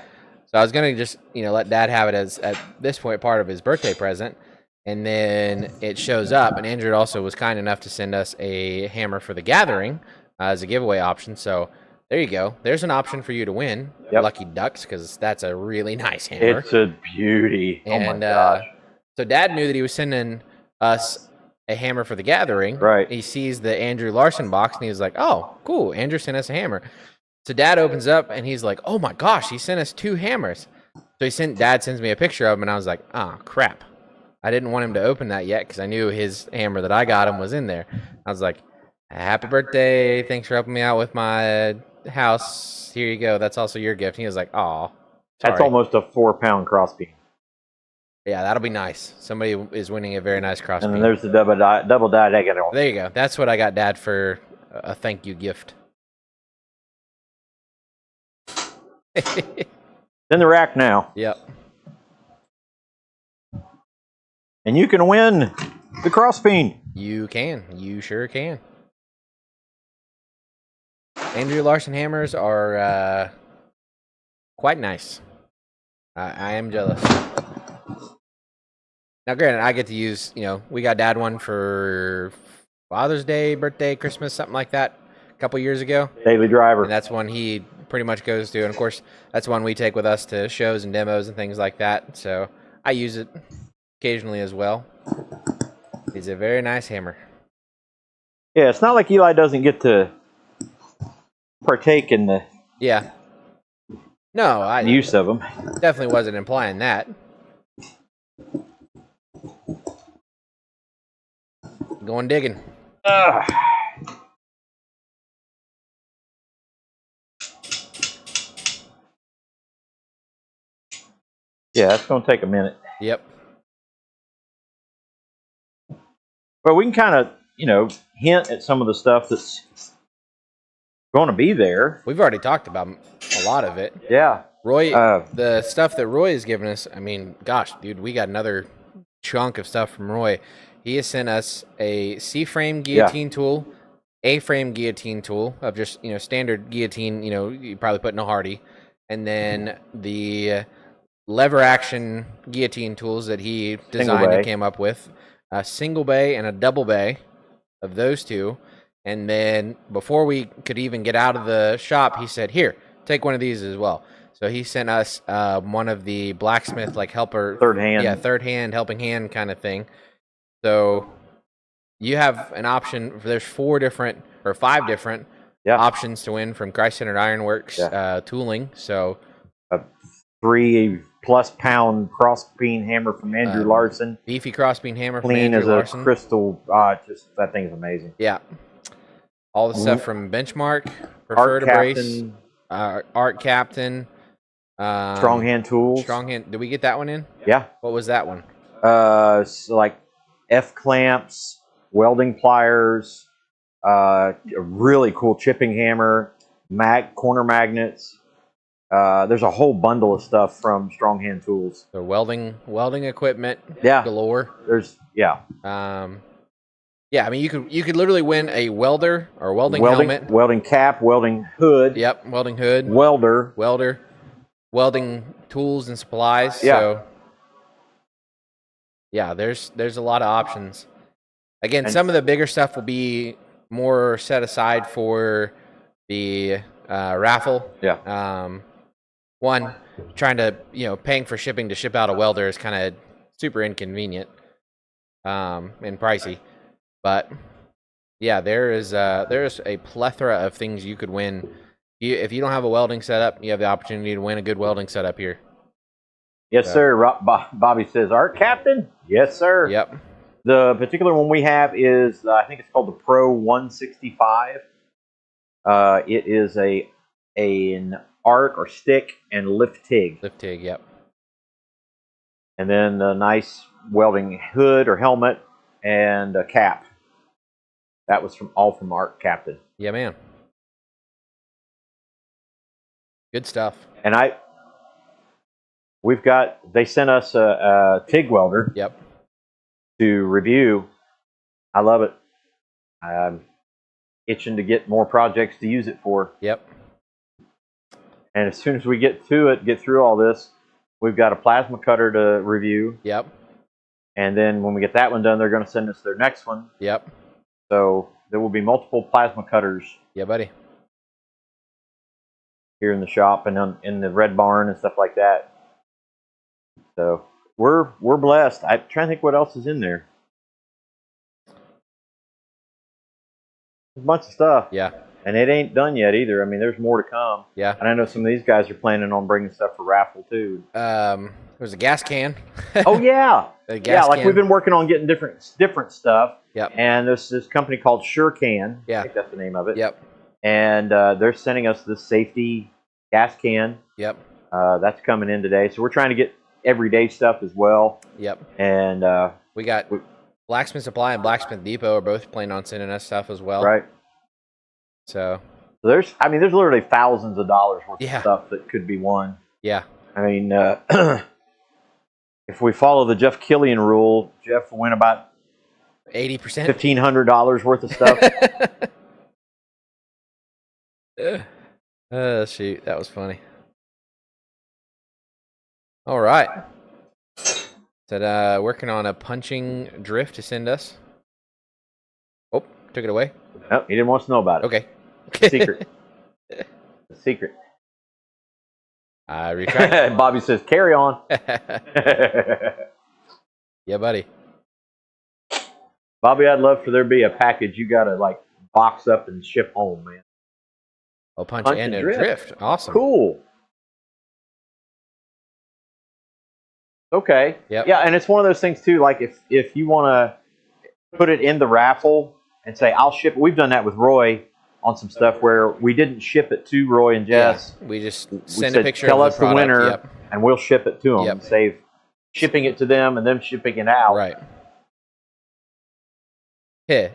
So I was going to just, let Dad have it as, at this point, part of his birthday present. And then it shows up. And Andrew also was kind enough to send us a hammer for the gathering as a giveaway option. So there you go. There's an option for you to win. Yep. Lucky Ducks, because that's a really nice hammer. It's a beauty. And, oh my gosh. So Dad knew that he was sending us a hammer for the gathering. Right. He sees the Andrew Larson box and he was like, oh, cool. Andrew sent us a hammer. So Dad opens up and he's like, oh my gosh, he sent us 2 hammers. So Dad sends me a picture of him and I was like, oh crap. I didn't want him to open that yet because I knew his hammer that I got him was in there. I was like, happy birthday. Thanks for helping me out with my house. Here you go. That's also your gift. And he was like, oh, that's almost a 4-pound crossbeam. Yeah, that'll be nice. Somebody is winning a very nice crossbeam. And then there's the double diagonal. There you go. That's what I got Dad for a thank you gift. In the rack now. Yep. And you can win the crossbeam. You can. You sure can. Andrew Larson hammers are quite nice. I am jealous. Now, granted, I get to use, we got Dad one for Father's Day, birthday, Christmas, something like that a couple years ago. Daily driver. And that's one he pretty much goes to. And of course, that's one we take with us to shows and demos and things like that. So I use it occasionally as well. It's a very nice hammer. Yeah, it's not like Eli doesn't get to partake in the use of them. Definitely wasn't implying that. Going digging. Yeah, that's going to take a minute. Yep. But we can kind of, hint at some of the stuff that's going to be there. We've already talked about a lot of it. Yeah. Roy, the stuff that Roy has given us, I mean, gosh, dude, we got another chunk of stuff from Roy. He has sent us a C-frame guillotine tool, A-frame guillotine tool of just, standard guillotine, you probably put in a Hardy, and then the lever action guillotine tools that he designed and came up with, a single bay and a double bay of those two. And then before we could even get out of the shop, he said, "Here, take one of these as well." So he sent us one of the blacksmith helper, third hand helping hand kind of thing. So you have an option. There's 5 different options to win from Christ-Centered Ironworks tooling. So 3+ pound crossbeam hammer from Andrew Larson. Beefy crossbeam hammer from Clean Andrew as Larson. a crystal. Just that thing's amazing. Yeah. All the stuff from Benchmark, Prefer to Brace, Art Captain, Strong Hand Tools. Strong Hand. Did we get that one in? Yeah. What was that one? So like F clamps, welding pliers, a really cool chipping hammer, corner magnets. There's a whole bundle of stuff from Strong Hand Tools. So welding equipment. Yeah. Galore. Yeah, I mean, you could literally win a welder or welding helmet, welding cap, welding hood. Yep, welding hood, welder, welding tools and supplies. Yeah. So yeah, there's a lot of options. Again, some of the bigger stuff will be more set aside for the raffle. Yeah. One, trying to paying for shipping to ship out a welder is kind of super inconvenient and pricey. But yeah, there's a plethora of things you could win. If you don't have a welding setup, you have the opportunity to win a good welding setup here. Yes, sir. Bobby says, "Art Captain." Yes, sir. Yep. The particular one we have is I think it's called the Pro 165. It is an arc or stick and lift TIG. Lift TIG. Yep. And then a nice welding hood or helmet and a cap. That was all from Art Captain. Yeah, man. Good stuff. And they sent us a TIG welder. Yep. To review. I love it. I'm itching to get more projects to use it for. Yep. And as soon as we get through all this, we've got a plasma cutter to review. Yep. And then when we get that one done, they're going to send us their next one. Yep. So there will be multiple plasma cutters. Yeah, buddy. Here in the shop and in the Red Barn and stuff like that. So we're blessed. I'm trying to think what else is in there. A bunch of stuff. Yeah. And it ain't done yet either. I mean, there's more to come. Yeah. And I know some of these guys are planning on bringing stuff for raffle too. There's a gas can. Oh yeah. Can. We've been working on getting different stuff. Yep. And there's this company called SureCan. Yeah. I think that's the name of it. Yep. And they're sending us this safety gas can. Yep. That's coming in today. So we're trying to get everyday stuff as well. Yep. And we got Blacksmith Supply and Blacksmith Depot are both planning on sending us stuff as well. Right. So there's literally thousands of dollars worth of stuff that could be won. Yeah. I mean, if we follow the Jeff Killian rule, Jeff will win about 80%, $1,500 worth of stuff. Shoot, that was funny. All right. Said working on a punching drift to send us. Oh, took it away. Nope, he didn't want us to know about it. Okay. Secret. The secret. I retract. Bobby says, carry on. Yeah, buddy. Bobby, I'd love for there to be a package you got to like box up and ship home, man. Oh, punch and drift. Awesome. Cool. Okay. Yep. Yeah, and it's one of those things too. Like if you want to put it in the raffle and say I'll ship. We've done that with Roy on some stuff where we didn't ship it to Roy and Jess. Yeah, we just We send said, a picture tell of us the product. the winner, Yep. and we'll ship it to them. Yep. Save shipping it to them and them shipping it out. Right. Yeah,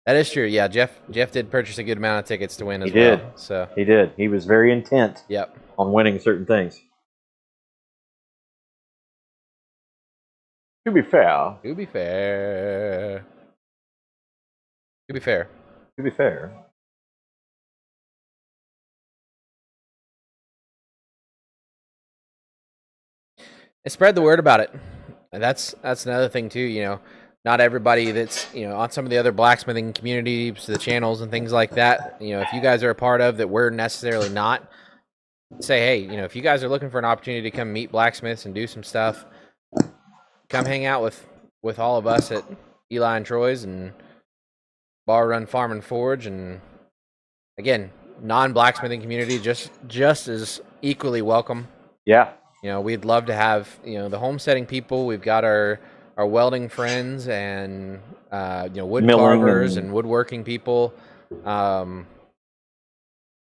that is true. Yeah, Jeff did purchase a good amount of tickets to win as well. Did. So He did. He was very intent yep. on winning certain things. To be fair. To be fair. To be fair. To be fair. And spread the word about it. And that's another thing too, you know. Not everybody that's, you know, on some of the other blacksmithing communities, the channels and things like that, you know, if you guys are a part of that we're necessarily not, say, hey, you know, if you guys are looking for an opportunity to come meet blacksmiths and do some stuff, come hang out with all of us at Eli and Troy's and Barr Run Farm and Forge. And again, non-blacksmithing community just as equally welcome. Yeah. You know, we'd love to have, you know, the homesteading people. We've got our welding friends and, you know, wood carvers and woodworking people.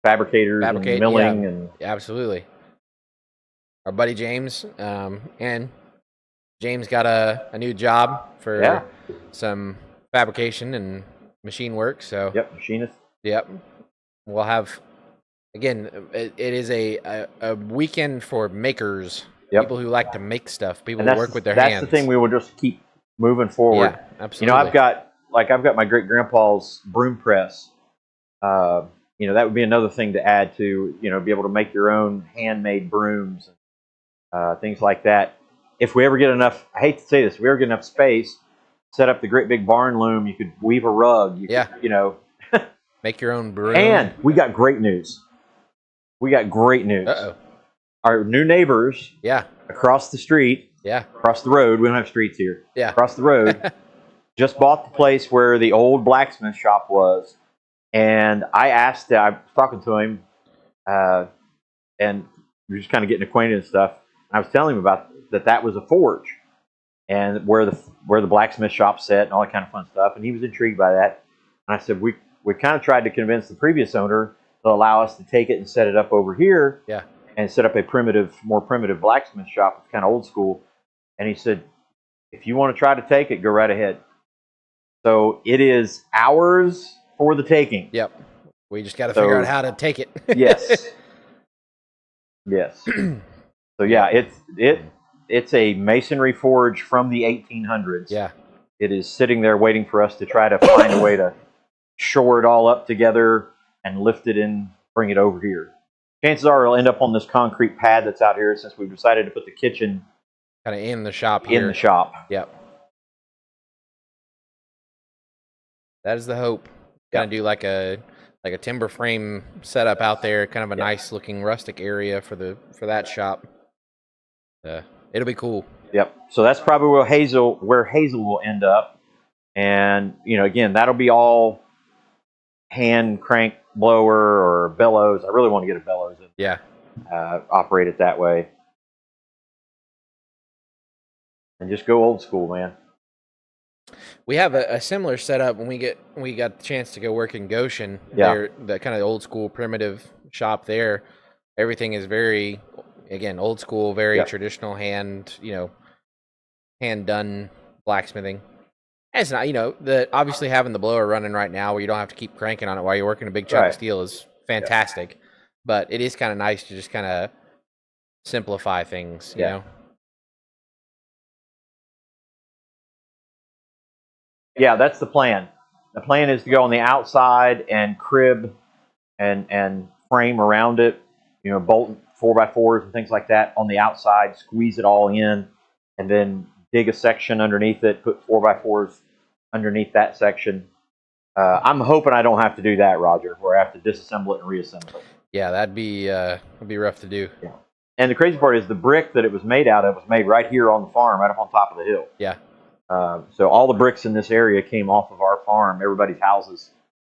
Fabricators and milling. And absolutely. Our buddy James, and James got a new job for some fabrication and machine work. So yep, machinist. Yep. We'll have, again, it is a weekend for makers. Yep. People who like to make stuff. People who work with their hands. That's the thing. We will just keep moving forward. Yeah, absolutely. You know, I've got my great grandpa's broom press. You know, that would be another thing to add to, you know, be able to make your own handmade brooms, things like that. If we ever get enough, I hate to say this, if we ever get enough space, set up the great big barn loom. You could weave a rug. You could, you know, make your own broom. And we got great news. Uh-oh. Our new neighbors. Yeah. Across the street. Yeah. Across the road. We don't have streets here. Yeah. Across the road. Just bought the place where the old blacksmith shop was. And I asked, I was talking to him, and we were just kind of getting acquainted and stuff. And I was telling him about that was a forge, and where the blacksmith shop set and all that kind of fun stuff. And he was intrigued by that. And I said, we kind of tried to convince the previous owner to allow us to take it and set it up over here. Yeah. And set up a more primitive blacksmith shop. It's kind of old school. And he said, if you want to try to take it, go right ahead. So it is ours for the taking. Yep. We just got to figure out how to take it. Yes. Yes. So yeah, it's a masonry forge from the 1800s. Yeah. It is sitting there waiting for us to try to find a way to shore it all up together and lift it and bring it over here. Chances are it'll end up on this concrete pad that's out here since we've decided to put the kitchen kind of in the shop here. In the shop. Yep. That is the hope. Kind of do like a timber frame setup out there, kind of a nice looking rustic area for that shop. It'll be cool. Yep. So that's probably where Hazel will end up. And, you know, again, that'll be all hand crank blower or bellows. I really want to get a bellows in. Yeah. Operate it that way. And just go old school, man. We have a similar setup when we got the chance to go work in Goshen. Yeah. The kind of old school primitive shop there. Everything is very, again, old school, very traditional hand done blacksmithing. And it's not, you know, obviously having the blower running right now where you don't have to keep cranking on it while you're working a big chunk of steel is fantastic. But it is kind of nice to just kind of simplify things, you know? Yeah, that's the plan. The plan is to go on the outside and crib and frame around it, you know, bolt 4x4s and things like that on the outside, squeeze it all in, and then dig a section underneath it, put 4x4s underneath that section. I'm hoping I don't have to do that, Roger, where I have to disassemble it and reassemble it. Yeah, that'd be rough to do. Yeah. And the crazy part is the brick that it was made out of was made right here on the farm, right up on top of the hill. Yeah. So all the bricks in this area came off of our farm. Everybody's houses,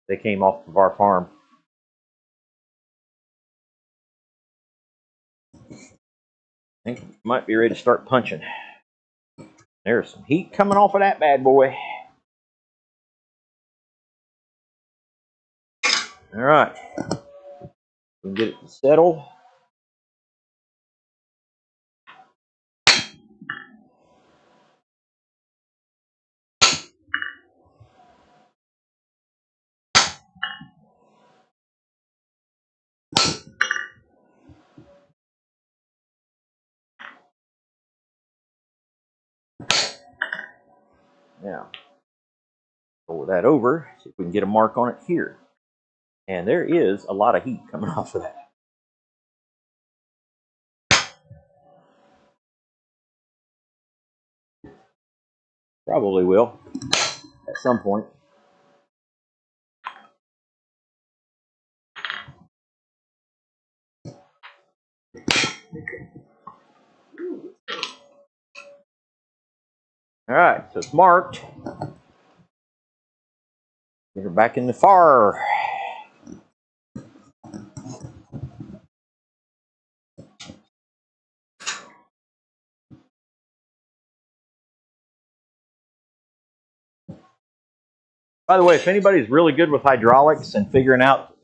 they came off of our farm. I think we might be ready to start punching. There's some heat coming off of that bad boy. All right. We can get it to settle. Now, pull that over, see if we can get a mark on it here. And there is a lot of heat coming off of that. Probably will at some point. All right, so it's marked. Get her back in the fire. By the way, if anybody's really good with hydraulics and figuring out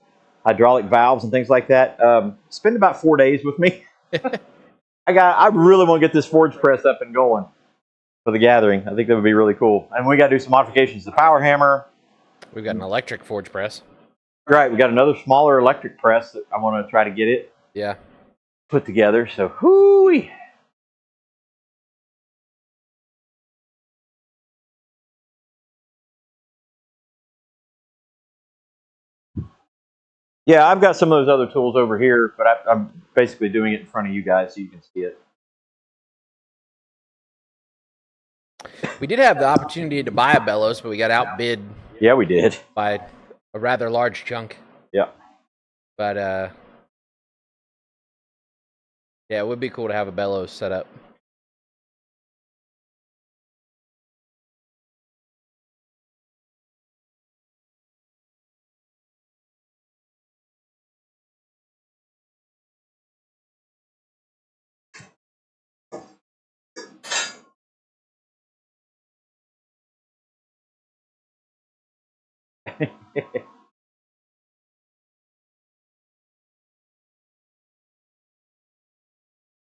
hydraulic valves and things like that, spend about 4 days with me. I really want to get this forge press up and going for the gathering. I think that would be really cool. And we got to do some modifications to the power hammer. We've got an electric forge press. Right, we got another smaller electric press that I want to try to get it put together. So, whoo-wee. Yeah, I've got some of those other tools over here, but I'm basically doing it in front of you guys so you can see it. We did have the opportunity to buy a bellows, but we got outbid. Yeah, we did. By a rather large chunk. Yeah. But, yeah, it would be cool to have a bellows set up.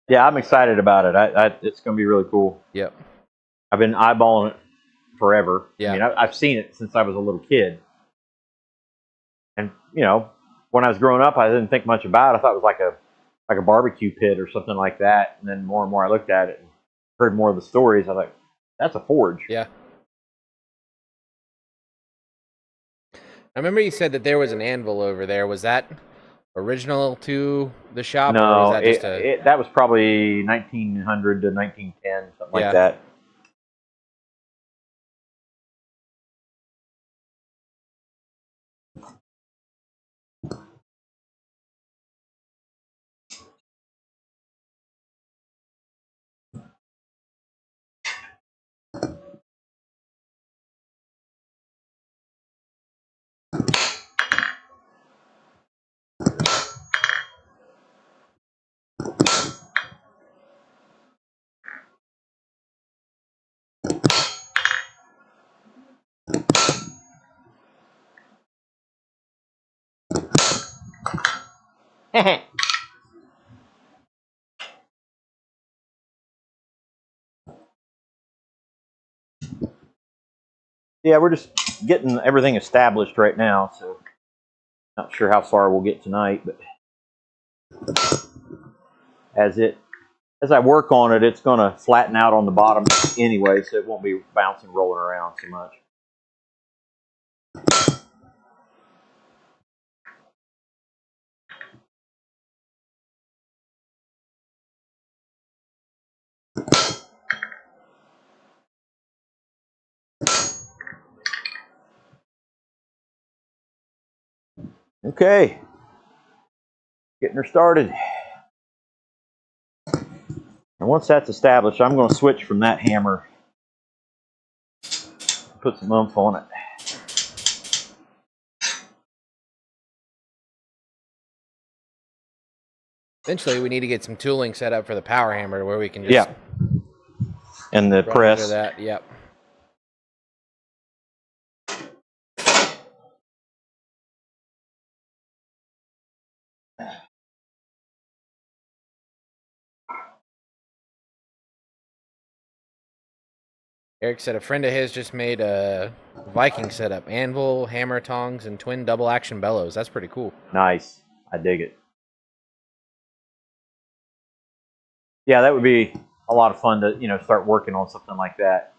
Yeah, I'm excited about it. It's going to be really cool. Yep. I've been eyeballing it forever. Yeah. I mean, I've seen it since I was a little kid. And, you know, when I was growing up, I didn't think much about it. I thought it was like a barbecue pit or something like that. And then more and more I looked at it and heard more of the stories. I was like, that's a forge. Yeah. I remember you said that there was an anvil over there. Was that original to the shop? No, or was that just that was probably 1900 to 1910, something like that. Yeah, we're just getting everything established right now, so not sure how far we'll get tonight, but as I work on it, it's going to flatten out on the bottom anyway, so it won't be bouncing, rolling around so much. Okay, getting her started. once that's established, I'm going to switch from that hammer. Put some oomph on it. Eventually, we need to get some tooling set up for the power hammer where we can just and the run press. under that. Yep. Eric said a friend of his just made a Viking setup: anvil, hammer, tongs, and twin double action bellows. That's pretty cool. Nice. I dig it. Yeah, that would be a lot of fun to, start working on something like that.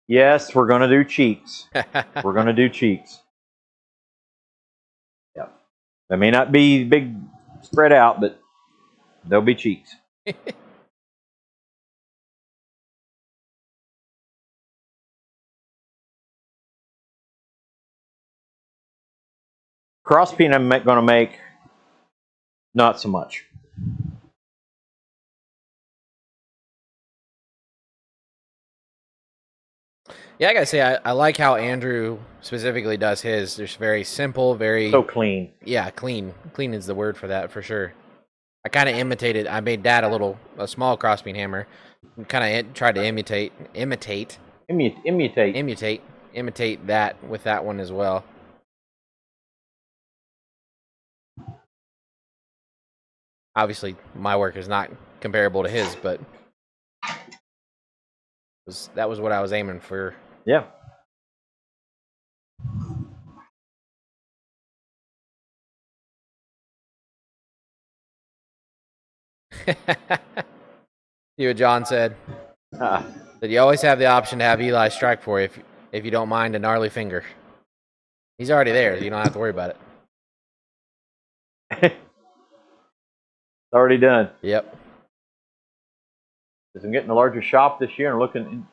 Yes, we're going to do cheeks. We're going to do cheeks. Yep. They may not be big spread out, but they'll be cheeks. Crosspeen I'm going to make not so much. Yeah, I gotta say, I like how Andrew specifically does his. There's very simple, very... So clean. Yeah, clean. Clean is the word for that, for sure. I kind of imitated... I made Dad a small crossbeam hammer. Kind of tried to imitate that with that one as well. Obviously, my work is not comparable to his, but that was what I was aiming for. Yeah. See what John said? That you always have the option to have Eli strike for you if you don't mind a gnarly finger. He's already there. You don't have to worry about it. It's already done. Yep. Because I'm getting a larger shop this year and looking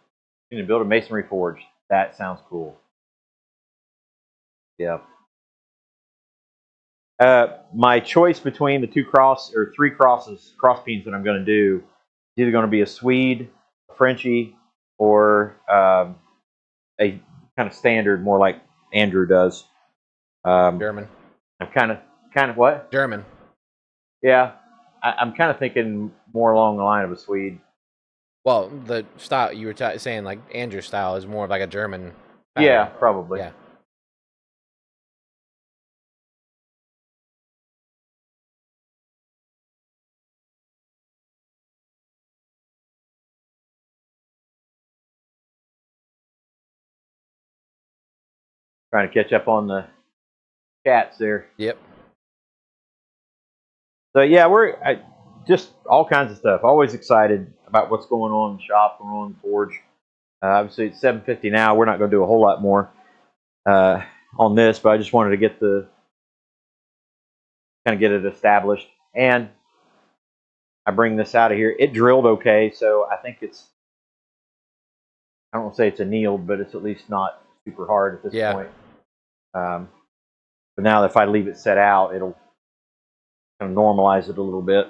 to build a masonry forge. That sounds cool. Yeah. My choice between the three crossbeams that I'm going to do is either going to be a Swede, a Frenchie, or a kind of standard, more like Andrew does. German. I'm kind of what? German. Yeah, I'm kind of thinking more along the line of a Swede. Well, the style you were saying, like Andrew's style, is more of like a German pattern. Yeah, probably. Yeah. Trying to catch up on the cats there. Yep. So yeah, just all kinds of stuff. Always excited about what's going on in the shop, going on in the forge. Obviously, it's 7:50 now. We're not going to do a whole lot more on this, but I just wanted to get it established. And I bring this out of here. It drilled okay, so I think it's. I don't want to say it's annealed, but it's at least not super hard at this point. But now, if I leave it set out, it'll kind of normalize it a little bit.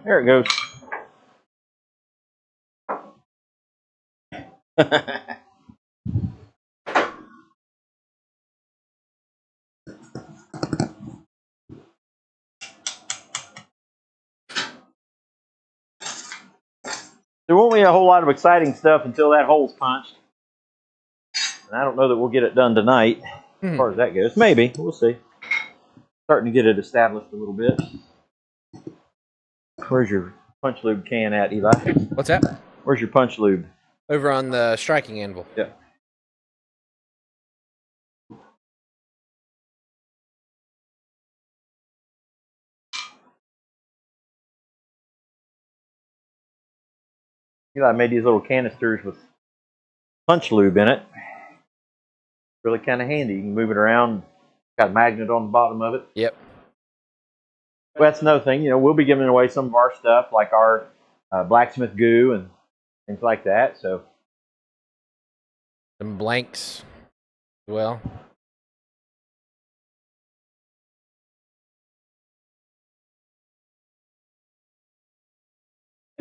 There it goes. There won't be a whole lot of exciting stuff until that hole's punched. And I don't know that we'll get it done tonight, as far as that goes. Maybe. We'll see. Starting to get it established a little bit. Where's your punch lube can at, Eli? What's that? Where's your punch lube? Over on the striking anvil. Yeah. Eli made these little canisters with punch lube in it. Really kind of handy. You can move it around. Got a magnet on the bottom of it. Yep. Well, that's another thing. You know, we'll be giving away some of our stuff, like our blacksmith goo and things like that. So some blanks as well.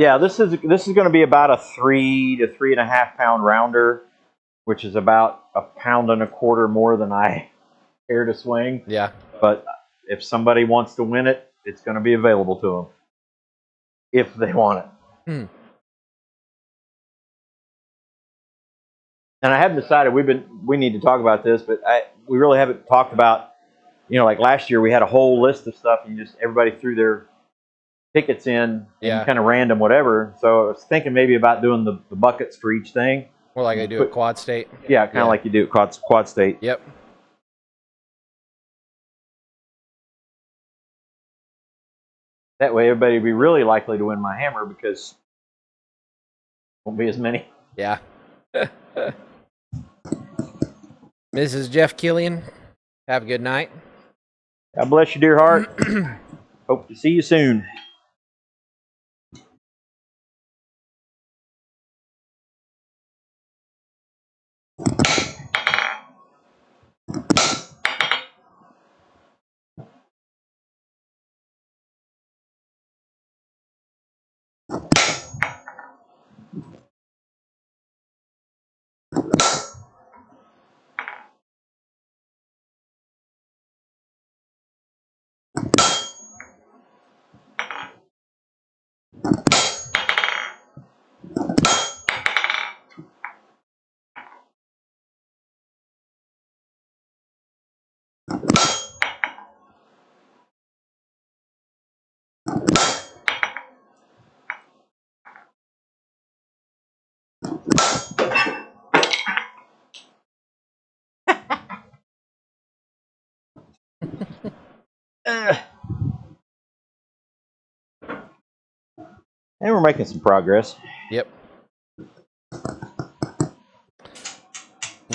yeah, this is going to be about a 3 to 3.5 pound rounder, which is about 1.25 pounds more than I care to swing. Yeah. But if somebody wants to win it, it's going to be available to them if they want it. And I haven't decided. We need to talk about this, but we really haven't talked about. You know, like last year we had a whole list of stuff, and just everybody threw their tickets in, and kind of random whatever. So I was thinking maybe about doing the buckets for each thing. Well, like I do at Quad State. Yeah, kind of like you do at Quad State. Yep. That way, everybody will be really likely to win my hammer because won't be as many. Yeah. Mrs. Jeff Killian, have a good night. God bless you, dear heart. Hope to see you soon. And we're making some progress. Yep.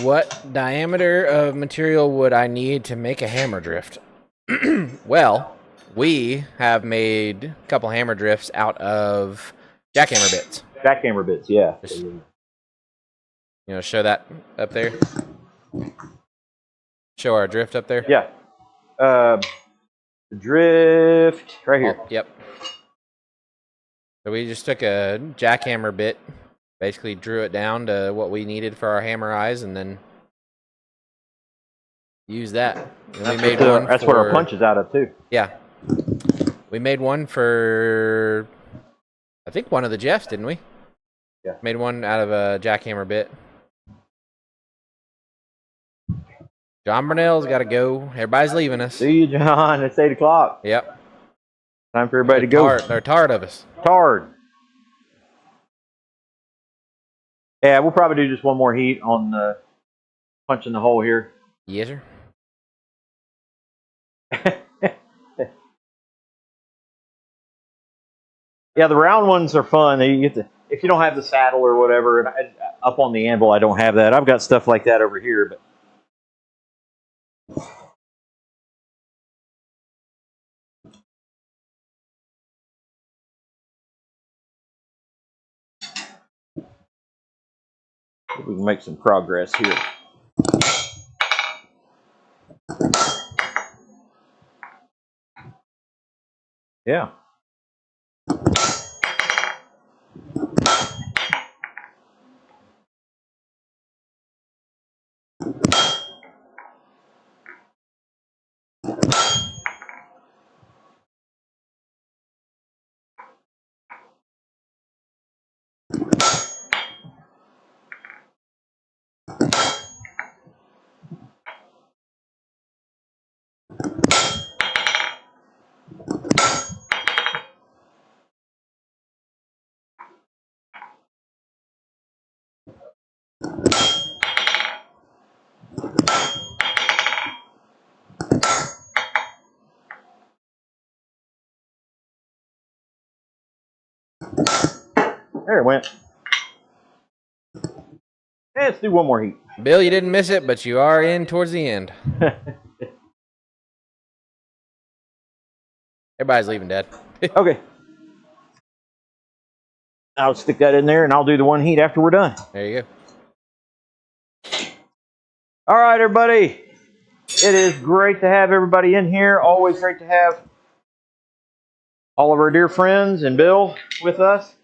What diameter of material would I need to make a hammer drift? Well, we have made a couple hammer drifts out of jackhammer bits. Jackhammer bits, yeah. Just, show that up there. Show our drift up there. Yeah. The drift right here. Oh, yep. So we just took a jackhammer bit, basically drew it down to what we needed for our hammer eyes, and then used that. And we made one. That's what our punch is out of too. Yeah. We made one for, I think, one of the Jeffs, didn't we? Yeah. Made one out of a jackhammer bit. John Burnell's got to go. Everybody's leaving us. See you, John. It's 8 o'clock. Yep. Time for everybody to go. They're tired of us. Tired. Yeah, we'll probably do just one more heat on punching the hole here. Yes, sir. Yeah, the round ones are fun. You get to, if you don't have the saddle or whatever, and up on the anvil, I don't have that. I've got stuff like that over here, but. We can make some progress here. Yeah. There it went. Let's do one more heat. Bill, you didn't miss it, but you are in towards the end. Everybody's leaving, Dad. Okay. I'll stick that in there, and I'll do the one heat after we're done. There you go. All right, everybody. It is great to have everybody in here. Always great to have all of our dear friends and Bill with us.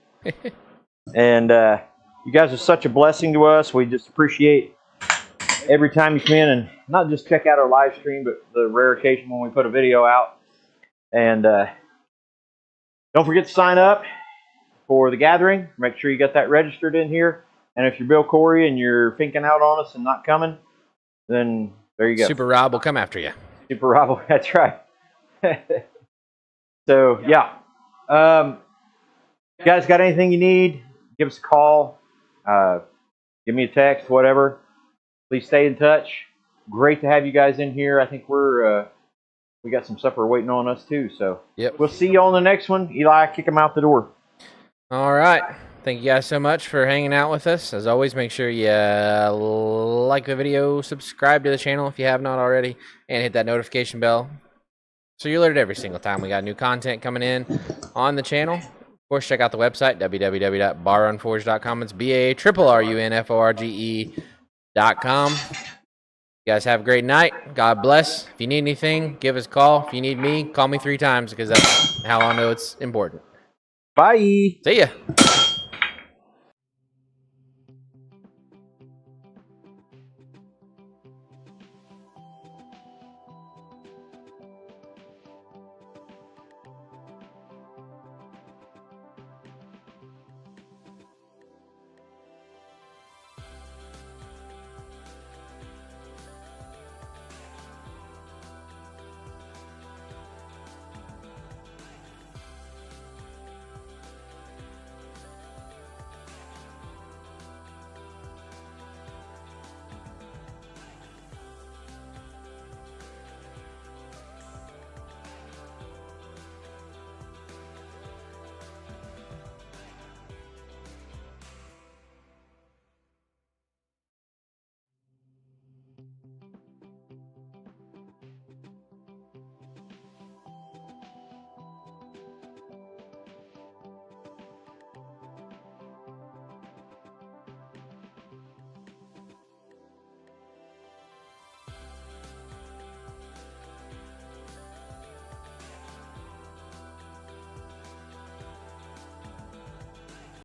And you guys are such a blessing to us. We just appreciate every time you come in and not just check out our live stream, but the rare occasion when we put a video out. And don't forget to sign up for the gathering. Make sure you got that registered in here. And if you're Bill Corey and you're finking out on us and not coming, then there you go. Super Rob will come after you. Super Rob, that's right. So, yeah. You guys got anything you need, give us a call. Give me a text, whatever. Please stay in touch. Great to have you guys in here. I think we got some supper waiting on us too. So yep. We'll see you on the next one. Eli, kick him out the door. All right. Thank you guys so much for hanging out with us. As always, make sure you like the video, subscribe to the channel if you have not already, and hit that notification bell so you're alerted every single time we got new content coming in on the channel. Of course, check out the website, www.barrunforge.com. It's BARRUNFORGE.com. You guys have a great night. God bless. If you need anything, give us a call. If you need me, call me 3 times because that's how I know it's important. Bye. See ya.